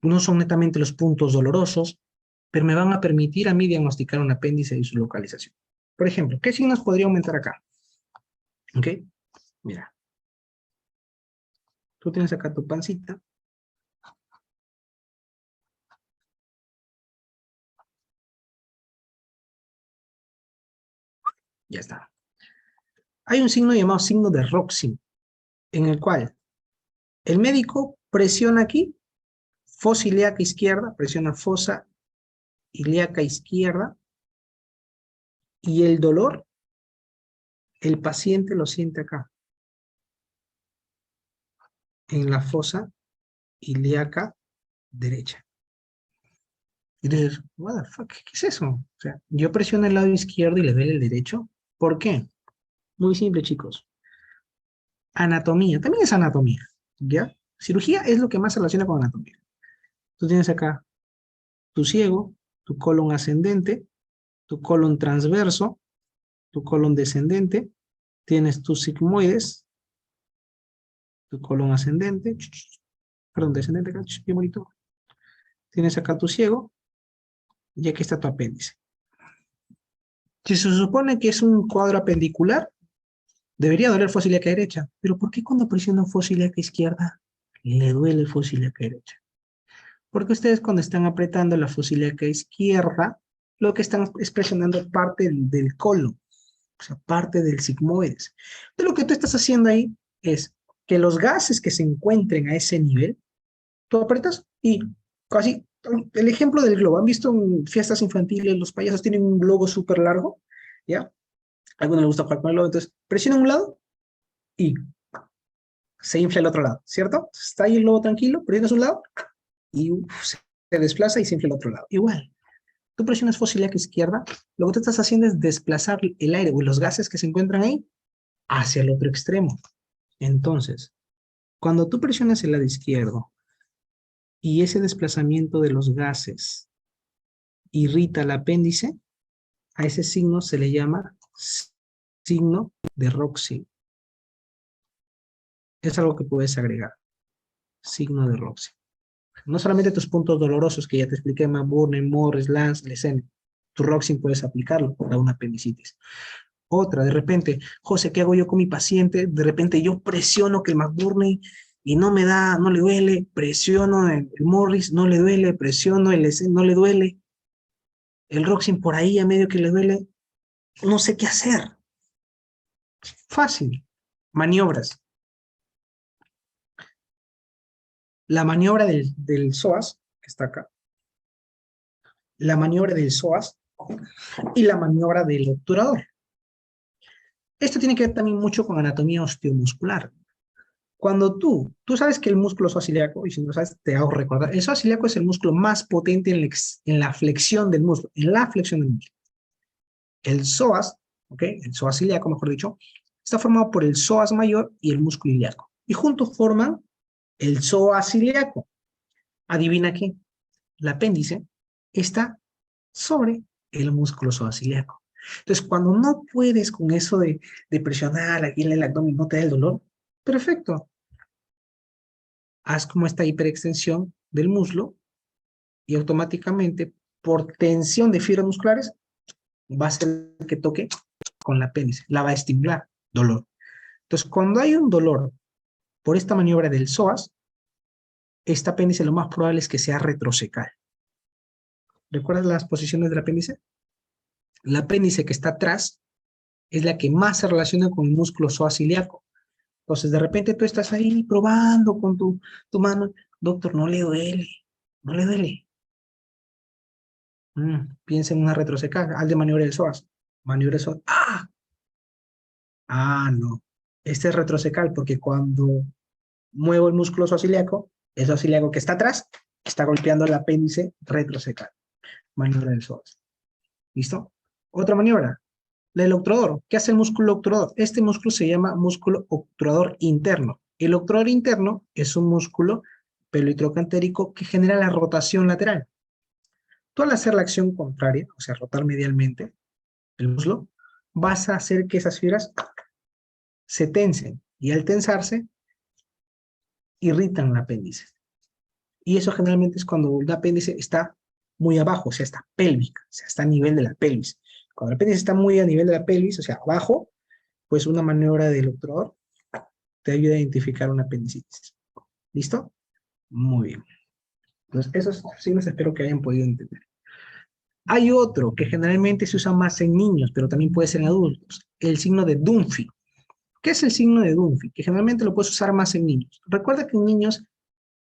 no son netamente los puntos dolorosos, pero me van a permitir a mí diagnosticar un apéndice y su localización. Por ejemplo, ¿qué signos podría aumentar acá? ¿Ok? Mira, tú tienes acá tu pancita. Ya está. Hay un signo llamado signo de Roxin, en el cual el médico presiona aquí, fosa ilíaca izquierda, presiona fosa ilíaca izquierda, y el dolor, el paciente lo siente acá. en la fosa ilíaca derecha. Y dices, what the fuck, ¿qué es eso? O sea, yo presiono el lado izquierdo y le duele el derecho. ¿Por qué? Muy simple, chicos. Anatomía, también es anatomía, ¿ya? Cirugía es lo que más se relaciona con anatomía. Tú tienes acá tu ciego, tu colon ascendente, tu colon transverso, tu colon descendente, tienes tus sigmoides, tu colon ascendente, perdón, descendente, acá, bien bonito. Tienes acá tu ciego, y aquí está tu apéndice. Si se supone que es un cuadro apendicular, debería doler fosa ilíaca derecha. Pero ¿por qué cuando presiono fosa ilíaca izquierda le duele fosa ilíaca derecha? Porque ustedes cuando están apretando la fosa ilíaca izquierda, lo que están es presionando parte del colon, o sea, parte del sigmoides. Entonces, lo que tú estás haciendo ahí es que los gases que se encuentren a ese nivel, tú apretas y casi, el ejemplo del globo, ¿han visto en fiestas infantiles los payasos tienen un globo súper largo? ¿Ya? A algunos les gusta jugar con el globo, entonces presiona un lado y se infla el otro lado, ¿cierto? Está ahí el globo tranquilo, presionas un lado y se desplaza y se infla el otro lado. Igual, tú presionas fosa ilíaca izquierda, lo que tú estás haciendo es desplazar el aire o los gases que se encuentran ahí hacia el otro extremo. Entonces, cuando tú presionas el lado izquierdo y ese desplazamiento de los gases irrita el apéndice, a ese signo se le llama signo de Roxy. Es algo que puedes agregar, signo de Roxy. No solamente tus puntos dolorosos que ya te expliqué, McBurney, Morris, Lance, Lesene, tu Roxy puedes aplicarlo para una apendicitis. Otra, de repente, José, ¿qué hago yo con mi paciente? De repente yo presiono que el McBurney y no me da, no le duele, presiono el Morris, no le duele, presiono el Lesene, no le duele, el Roxy por ahí a medio que le duele, no sé qué hacer. Fácil, maniobras. La maniobra del psoas, que está acá, la maniobra del psoas y la maniobra del obturador. Esto tiene que ver también mucho con anatomía osteomuscular. Cuando tú sabes que el músculo psoas-ilíaco, y si no lo sabes, te hago recordar, el psoas-ilíaco es el músculo más potente en la flexión del músculo, en la flexión del músculo. El psoas, ¿ok? El psoas ilíaco, mejor dicho, está formado por el psoas mayor y el músculo ilíaco. Y juntos forman el psoas ilíaco. Adivina qué, el apéndice está sobre el músculo psoas ilíaco. Entonces, cuando no puedes con eso de presionar aquí en el abdomen, no te da el dolor, perfecto. Haz como esta hiperextensión del muslo y automáticamente, por tensión de fibras musculares, va a hacer que toque con la apéndice, la va a estimular, dolor. Entonces, cuando hay un dolor por esta maniobra del psoas, esta apéndice lo más probable es que sea retrocecal. ¿Recuerdas las posiciones del apéndice? La apéndice que está atrás es la que más se relaciona con el músculo psoas ilíaco. Entonces, de repente tú estás ahí probando con tu mano, doctor, no le duele, no le duele. Piensa en una retrocecal, haz de maniobra del psoas. Maniobra del psoas. ¡Ah! Ah, no. Este es retrocecal porque cuando muevo el músculo psoas-ilíaco, el psoas-ilíaco que está atrás está golpeando el apéndice retrocecal. Maniobra del psoas. ¿Listo? Otra maniobra. La del obturador. ¿Qué hace el músculo obturador? Este músculo se llama músculo obturador interno. El obturador interno es un músculo pelotrocantérico que genera la rotación lateral. Tú al hacer la acción contraria, o sea, rotar medialmente el muslo, vas a hacer que esas fibras se tensen y al tensarse irritan el apéndice. Y eso generalmente es cuando el apéndice está muy abajo, o sea, está pélvica, o sea, está a nivel de la pelvis. Cuando el apéndice está muy a nivel de la pelvis, o sea, abajo, pues una maniobra del obturador te ayuda a identificar una apendicitis. ¿Listo? Muy bien. Entonces, esos signos espero que hayan podido entender. Hay otro que generalmente se usa más en niños, pero también puede ser en adultos, el signo de Dunphy. ¿Qué es el signo de Dunphy? Que generalmente lo puedes usar más en niños. Recuerda que en niños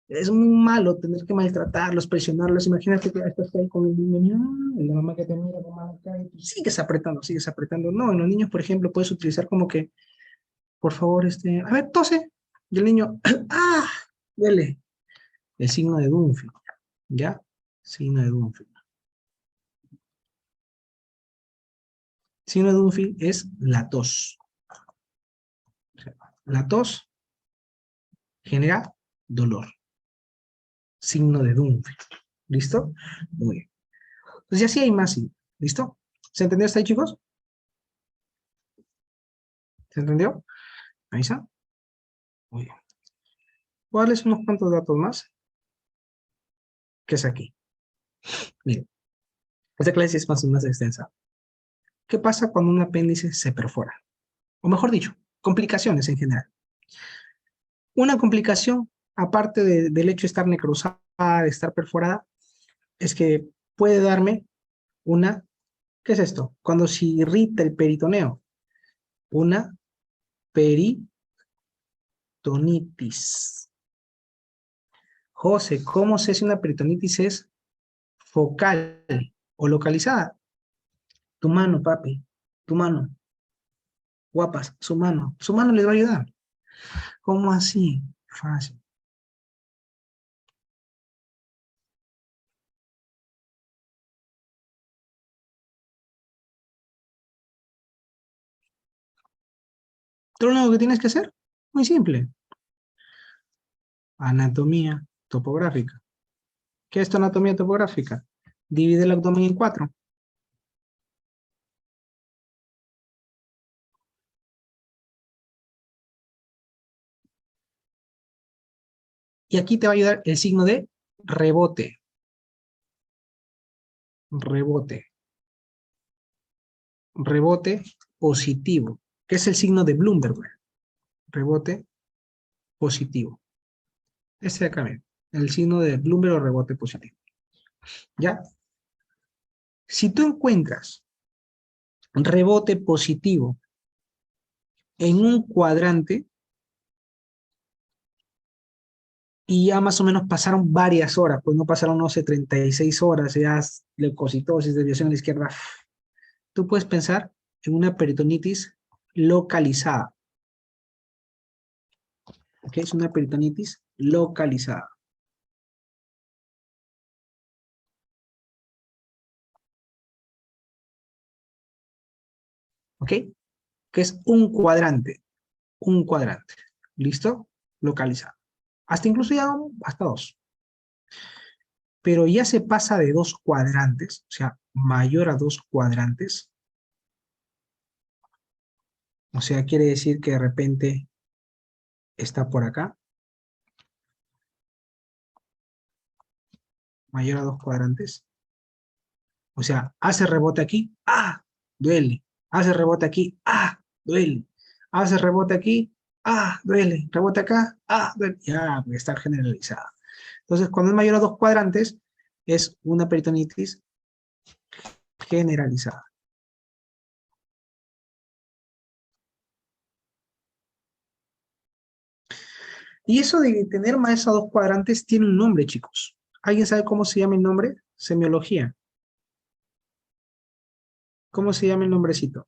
es muy malo tener que maltratarlos, presionarlos. Imagínate que estás ahí con el niño y la mamá que te mira con mala cara y tú sigues apretando, sigues apretando. No, en los niños, por ejemplo, puedes utilizar como que, por favor, a ver, tose. Y el niño, ¡ah! Duele. El signo de Dunphy, ¿ya? Signo de Dunphy. Signo de Dunphy es la tos. La tos genera dolor. Signo de Dunphy. ¿Listo? Muy bien. Entonces, ya sí hay más signos. ¿Listo? ¿Se entendió hasta ahí, chicos? ¿Se entendió? Ahí está. Muy bien. Voy a darles unos cuantos datos más, que es aquí. Miren, esta clase es más extensa. ¿Qué pasa cuando un apéndice se perfora? O mejor dicho, complicaciones en general. Una complicación, aparte del hecho de estar necrosada, de estar perforada, es que puede darme una, ¿qué es esto? Cuando se irrita el peritoneo, una peritonitis. José, ¿cómo sé si una peritonitis es focal o localizada? Tu mano, papi, tu mano. Guapas, su mano les va a ayudar. ¿Cómo así? Fácil. Todo lo único que tienes que hacer, muy simple. Anatomía topográfica. ¿Qué es tu anatomía topográfica? Divide el abdomen en 4. Y aquí te va a ayudar el signo de rebote. Rebote. Rebote positivo. ¿Qué es el signo de Bloomberg? Rebote positivo. Este de acá, miren. El signo de Bloomberg o rebote positivo. ¿Ya? Si tú encuentras rebote positivo en un cuadrante y ya más o menos pasaron varias horas, pues no pasaron, no sé, 36 horas, ya leucocitosis, desviación a la izquierda, tú puedes pensar en una peritonitis localizada. ¿Ok? Es una peritonitis localizada. ¿Ok? Que es un cuadrante. Un cuadrante. ¿Listo? Localizado. Hasta incluso ya hasta 2. Pero ya se pasa de 2 cuadrantes, o sea, mayor a 2 cuadrantes. O sea, quiere decir que de repente está por acá. Mayor a 2 cuadrantes. O sea, hace rebote aquí, ¡ah! Duele. Hace rebote aquí, ¡ah! Duele. Hace rebote aquí, ¡ah! Duele. Rebote acá, ¡ah! Duele. Ya, porque está generalizada. Entonces, cuando es mayor a 2 cuadrantes, es una peritonitis generalizada. Y eso de tener más a 2 cuadrantes tiene un nombre, chicos. ¿Alguien sabe cómo se llama el nombre? Semiología. ¿Cómo se llama el nombrecito?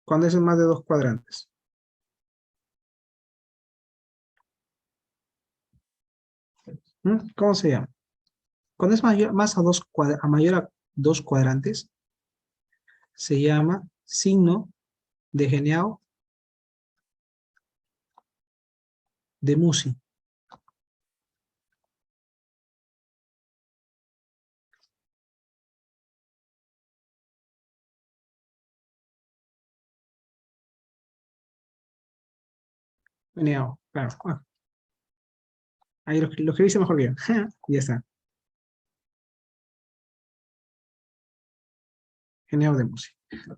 Cuando es más de 2 cuadrantes. ¿Cómo se llama? Cuando es mayor, más a, mayor a 2 cuadrantes, se llama signo de Genao de Musi. Genao, claro. Ah, ahí lo que dice mejor que yo. Ya está. Genao de Musi.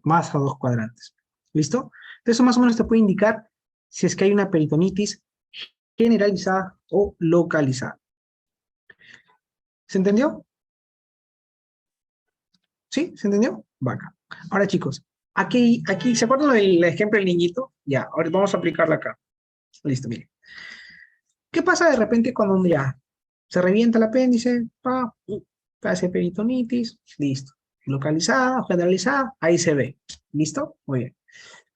Más a 2 cuadrantes. ¿Listo? Eso más o menos te puede indicar si es que hay una peritonitis generalizada o localizada. ¿Se entendió? ¿Sí? ¿Se entendió? Vaca. Ahora, chicos, aquí, ¿se acuerdan del ejemplo del niñito? Ya, ahora vamos a aplicarlo acá. Listo, miren. ¿Qué pasa de repente cuando ya se revienta el apéndice? Hace peritonitis, listo. Localizada o generalizada, ahí se ve. ¿Listo? Muy bien.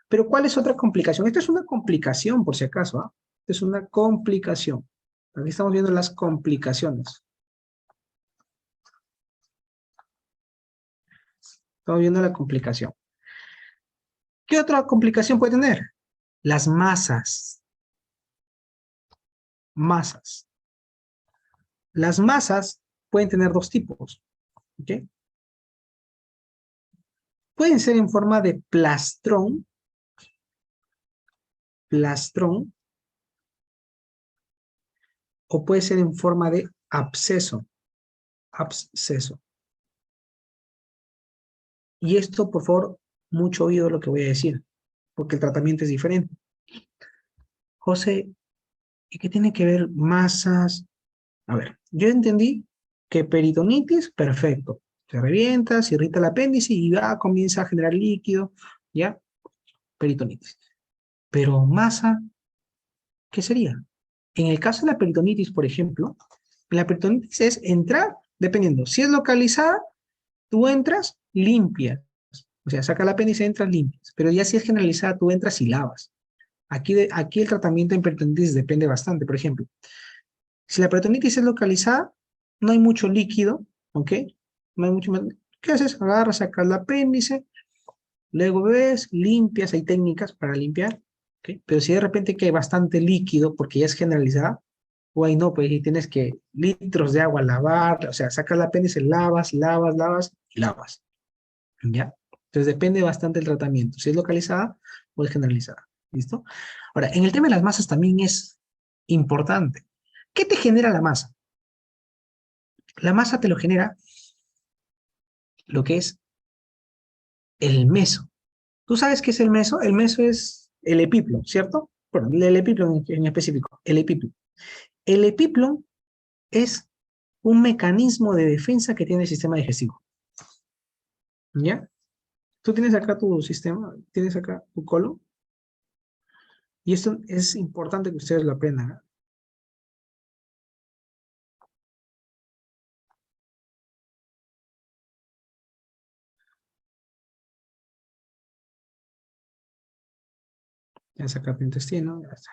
Pero ¿cuál es otra complicación? Esta es una complicación, por si acaso, ¿ah? es una complicación. Aquí estamos viendo las complicaciones. Estamos viendo la complicación. ¿Qué otra complicación puede tener? Las masas. Masas. Las masas pueden tener dos tipos. ¿Ok? Pueden ser en forma de plastrón, o puede ser en forma de absceso. Y esto, por favor, mucho oído lo que voy a decir, porque el tratamiento es diferente. José, ¿y qué tiene que ver masas? A ver, yo entendí que peritonitis, perfecto. Se revienta, se irrita el apéndice y ya comienza a generar líquido, ¿ya? Peritonitis. Pero masa, ¿qué sería? En el caso de la peritonitis, por ejemplo, la peritonitis es entrar, dependiendo, si es localizada, tú entras, limpias. O sea, saca el apéndice, entras, limpias. Pero ya si es generalizada, tú entras y lavas. Aquí el tratamiento en peritonitis depende bastante. Por ejemplo, si la peritonitis es localizada, no hay mucho líquido, ¿ok? No hay mucho más. ¿Qué haces? Agarras, sacas el apéndice, luego ves, limpias, hay técnicas para limpiar, ¿ok? Pero si de repente que hay bastante líquido, porque ya es generalizada, o ahí no, pues ahí tienes que litros de agua lavar, o sea, sacas el apéndice, lavas y lavas, ¿ya? Entonces depende bastante del tratamiento, si es localizada o es generalizada, ¿listo? Ahora, en el tema de las masas también es importante. ¿Qué te genera la masa? La masa te lo genera lo que es el meso. ¿Tú sabes qué es el meso? El meso es el epíplo, ¿cierto? Bueno, el epíplo en específico, el epíplo. El epíplo es un mecanismo de defensa que tiene el sistema digestivo. ¿Ya? Tú tienes acá tu sistema, tienes acá tu colon, y esto es importante que ustedes lo aprendan, ¿eh? Tienes acá tu intestino, ya está,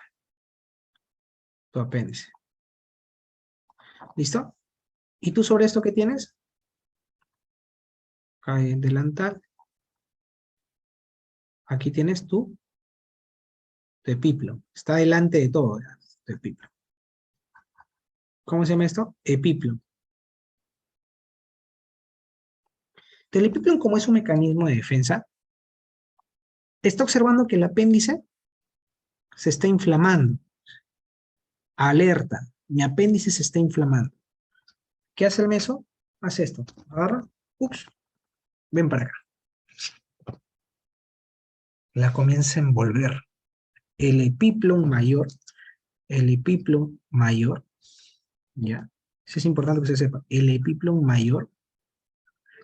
tu apéndice. ¿Listo? ¿Y tú sobre esto qué tienes? Acá hay delantal. Aquí tienes tu epíplo. Está delante de todo, ya, tu epíplo. ¿Cómo se llama esto? Epíplo. El epíplo, como es un mecanismo de defensa, está observando que el apéndice se está inflamando. Alerta, mi apéndice se está inflamando. ¿Qué hace el meso? Hace esto, agarra, ups, ven para acá. La comienza a envolver. El epíplo mayor, ¿ya? Eso es importante que se sepa. El epíplo mayor,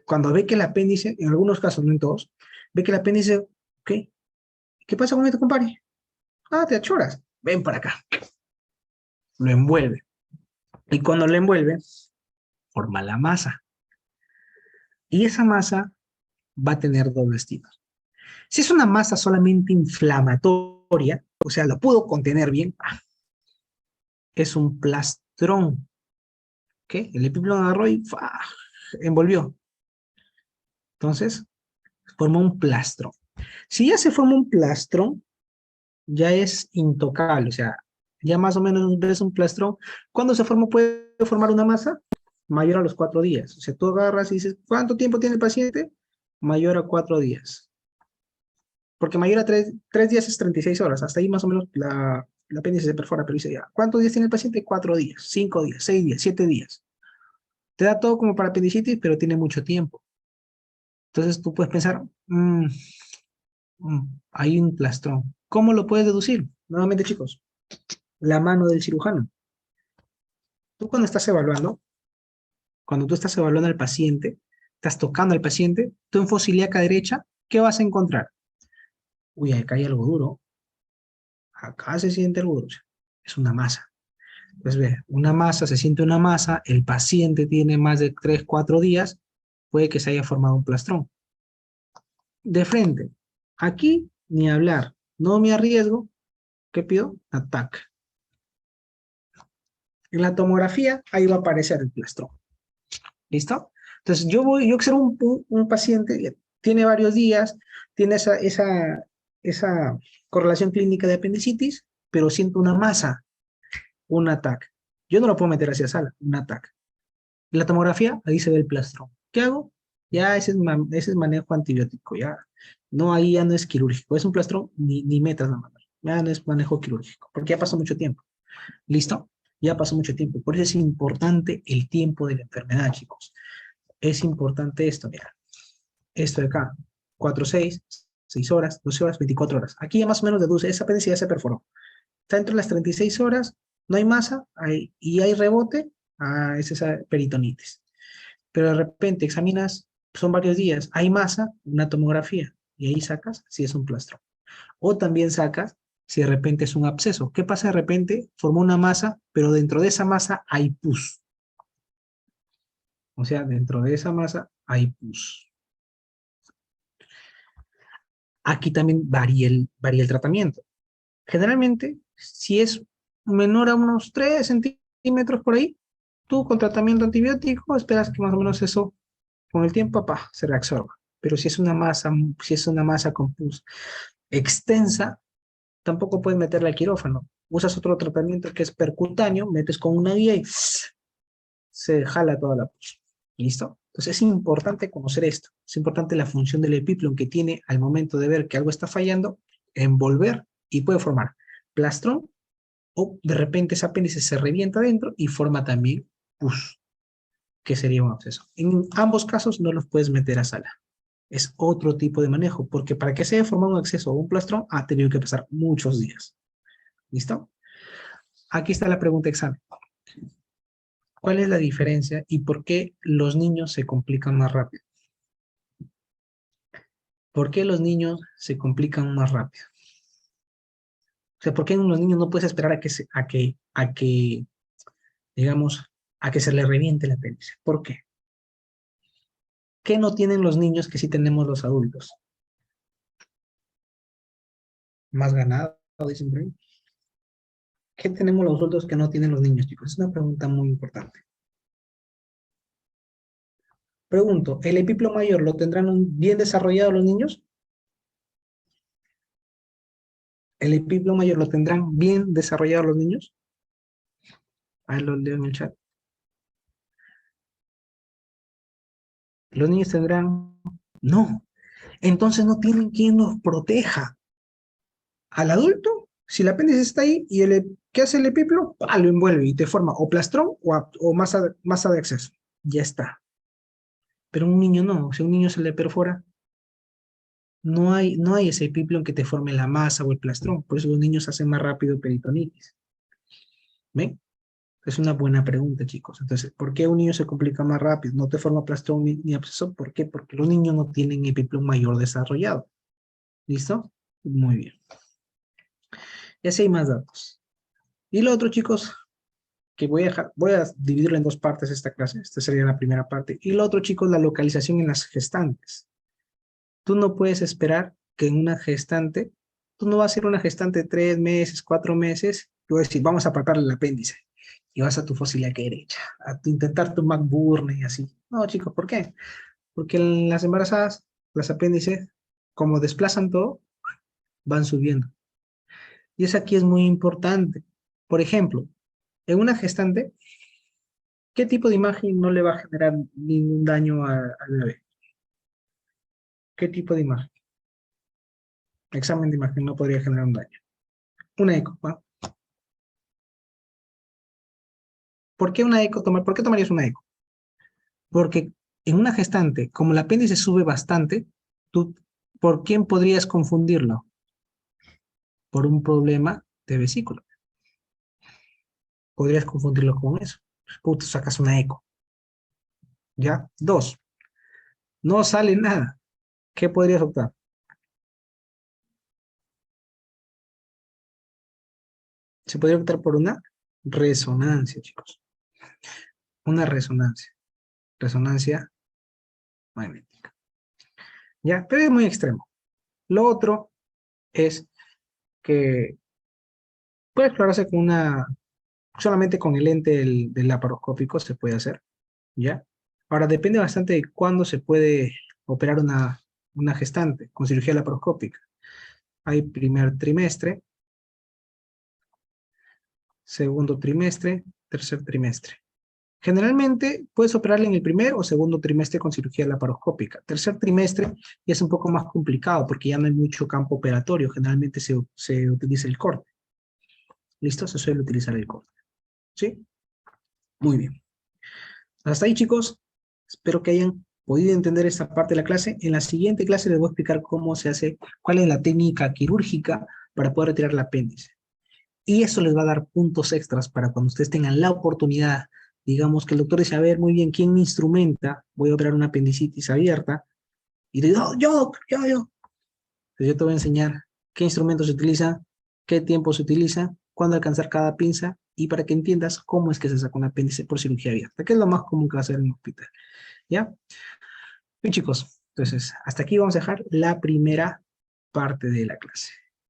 cuando ve que el apéndice, en algunos casos, no en todos, ve que el apéndice, ¿qué? ¿Qué pasa con esto, compadre? Ah, te achoras. Ven para acá. Lo envuelve. Y cuando lo envuelve, forma la masa. Y esa masa va a tener dos destinos. Si es una masa solamente inflamatoria, o sea, lo pudo contener bien, es un plastrón. ¿Ok? El epíplo agarró y envolvió. Entonces, formó un plastro. Si ya se forma un plastro, ya es intocable, o sea, ya más o menos ves un plastro. ¿Cuándo se forma? Puede formar una masa mayor a los 4 días. O sea, tú agarras y dices, ¿cuánto tiempo tiene el paciente? Mayor a 4 días. Porque mayor a 3 días es 36 horas. Hasta ahí más o menos la apéndice se perfora, pero dice ya, ¿cuántos días tiene el paciente? 4 días, 5 días, 6 días, 7 días. Te da todo como para apendicitis, pero tiene mucho tiempo. Entonces tú puedes pensar, hay un plastrón. ¿Cómo lo puedes deducir? Nuevamente, chicos, la mano del cirujano. Tú cuando tú estás evaluando al paciente, estás tocando al paciente, tú en fosa ilíaca derecha, ¿qué vas a encontrar? Uy, acá hay algo duro. Acá se siente algo duro. Es una masa. Pues ve, una masa, se siente una masa, el paciente tiene más de 3, 4 días, puede que se haya formado un plastrón. De frente, aquí ni hablar, no me arriesgo, ¿qué pido? ATAC. En la tomografía, ahí va a aparecer el plastrón. ¿Listo? Entonces, yo observo un paciente, tiene varios días, tiene esa correlación clínica de apendicitis, pero siento una masa, un ataque. Yo no lo puedo meter hacia sala, un ataque. En la tomografía, ahí se ve el plastrón. ¿Qué hago? Ya ese es manejo antibiótico, ya. No, ahí ya no es quirúrgico, es un plastrón, ni metas la mano. Ya no es manejo quirúrgico, porque ya pasó mucho tiempo. ¿Listo? Ya pasó mucho tiempo. Por eso es importante el tiempo de la enfermedad, chicos. Es importante esto, mira. Esto de acá, 4, 6, 6 horas, 12 horas, 24 horas. Aquí ya más o menos deduce, esa apéndice ya se perforó. Está entre las 36 horas, no hay masa y hay rebote, es esa peritonitis. Pero de repente examinas, son varios días, hay masa, una tomografía, y ahí sacas si es un plastrón. O también sacas si de repente es un absceso. ¿Qué pasa de repente? Formó una masa, pero dentro de esa masa hay pus. O sea, dentro de esa masa hay pus. Aquí también varía el tratamiento. Generalmente, si es menor a unos 3 centímetros por ahí, tú con tratamiento antibiótico esperas que más o menos eso, con el tiempo, se reabsorba. Pero si es una masa con pus extensa, tampoco puedes meterla al quirófano. Usas otro tratamiento que es percutáneo, metes con una guía y se jala toda la pus. ¿Listo? Entonces es importante conocer esto. Es importante la función del epiplon que tiene al momento de ver que algo está fallando, envolver y puede formar plastrón o de repente ese apéndice se revienta adentro y forma también pus, que sería un absceso. En ambos casos no los puedes meter a sala. Es otro tipo de manejo, porque para que se haya formado un absceso o un plastrón ha tenido que pasar muchos días. ¿Listo? Aquí está la pregunta examen. ¿Cuál es la diferencia y por qué los niños se complican más rápido? ¿Por qué los niños se complican más rápido? O sea, ¿por qué en los niños no puedes esperar digamos, a que se les reviente el apéndice? ¿Por qué? ¿Qué no tienen los niños que sí tenemos los adultos? Más ganado, dicen por ahí. ¿Qué tenemos los adultos que no tienen los niños, chicos? Es una pregunta muy importante. Pregunto, ¿el epiplo mayor lo tendrán bien desarrollado los niños? ¿El epiplo mayor lo tendrán bien desarrollado los niños? Ahí lo leo en el chat. Los niños tendrán... No. Entonces no tienen quien los proteja. Al adulto, si el apéndice está ahí y ¿qué hace el epiplo? Lo envuelve y te forma o plastrón o masa de acceso. Ya está. Pero un niño no. Si a un niño se le perfora, no hay ese epiplo que te forme la masa o el plastrón. Por eso los niños hacen más rápido peritonitis. ¿Ven? Es una buena pregunta, chicos. Entonces, ¿por qué un niño se complica más rápido? No te forma plastrón ni absceso. ¿Por qué? Porque los niños no tienen epiplo mayor desarrollado. ¿Listo? Muy bien. Y así hay más datos. Y lo otro, chicos, que voy a dividirlo en dos partes esta clase. Esta sería la primera parte. Y lo otro, chicos, la localización en las gestantes. Tú no puedes esperar que en una gestante, tú no vas a ser una gestante de 3 meses, 4 meses, tú vas a decir, vamos a palparle el apéndice. Y vas a tu fósila derecha, intentar tu McBurn y así. No, chicos, ¿por qué? Porque en las embarazadas, las apéndices, como desplazan todo, van subiendo. Y eso aquí es muy importante. Por ejemplo, en una gestante, ¿qué tipo de imagen no le va a generar ningún daño al bebé? ¿Qué tipo de imagen? Examen de imagen no podría generar un daño. Una eco, ¿va? ¿Por qué una eco tomar? ¿Por qué tomarías una eco? Porque en una gestante, como el apéndice sube bastante, tú, ¿por quién podrías confundirlo? Por un problema de vesícula. Podrías confundirlo con eso. Puta, sacas una eco. ¿Ya? Dos, no sale nada. ¿Qué podrías optar? Se podría optar por una resonancia, chicos. Una resonancia. Resonancia magnética. ¿Ya? Pero es muy extremo. Lo otro es que puede explorarse con una Solamente con el lente del laparoscópico se puede hacer, ¿ya? Ahora, depende bastante de cuándo se puede operar una gestante con cirugía laparoscópica. Hay primer trimestre, segundo trimestre, tercer trimestre. Generalmente puedes operarle en el primer o segundo trimestre con cirugía laparoscópica. Tercer trimestre ya es un poco más complicado porque ya no hay mucho campo operatorio. Generalmente se utiliza el corte. ¿Listo? Se suele utilizar el corte. ¿Sí? Muy bien. Hasta ahí, chicos. Espero que hayan podido entender esta parte de la clase. En la siguiente clase les voy a explicar cómo se hace, cuál es la técnica quirúrgica para poder retirar el apéndice. Y eso les va a dar puntos extras para cuando ustedes tengan la oportunidad. Digamos que el doctor dice, a ver, muy bien, ¿quién me instrumenta? Voy a operar una apendicitis abierta. Y te digo, "Oh, yo. Entonces yo te voy a enseñar qué instrumento se utiliza, qué tiempo se utiliza, cuándo alcanzar cada pinza y para que entiendas cómo es que se saca un apéndice por cirugía abierta, que es lo más común que va a hacer en un hospital. ¿Ya? Bien, chicos, entonces hasta aquí vamos a dejar la primera parte de la clase.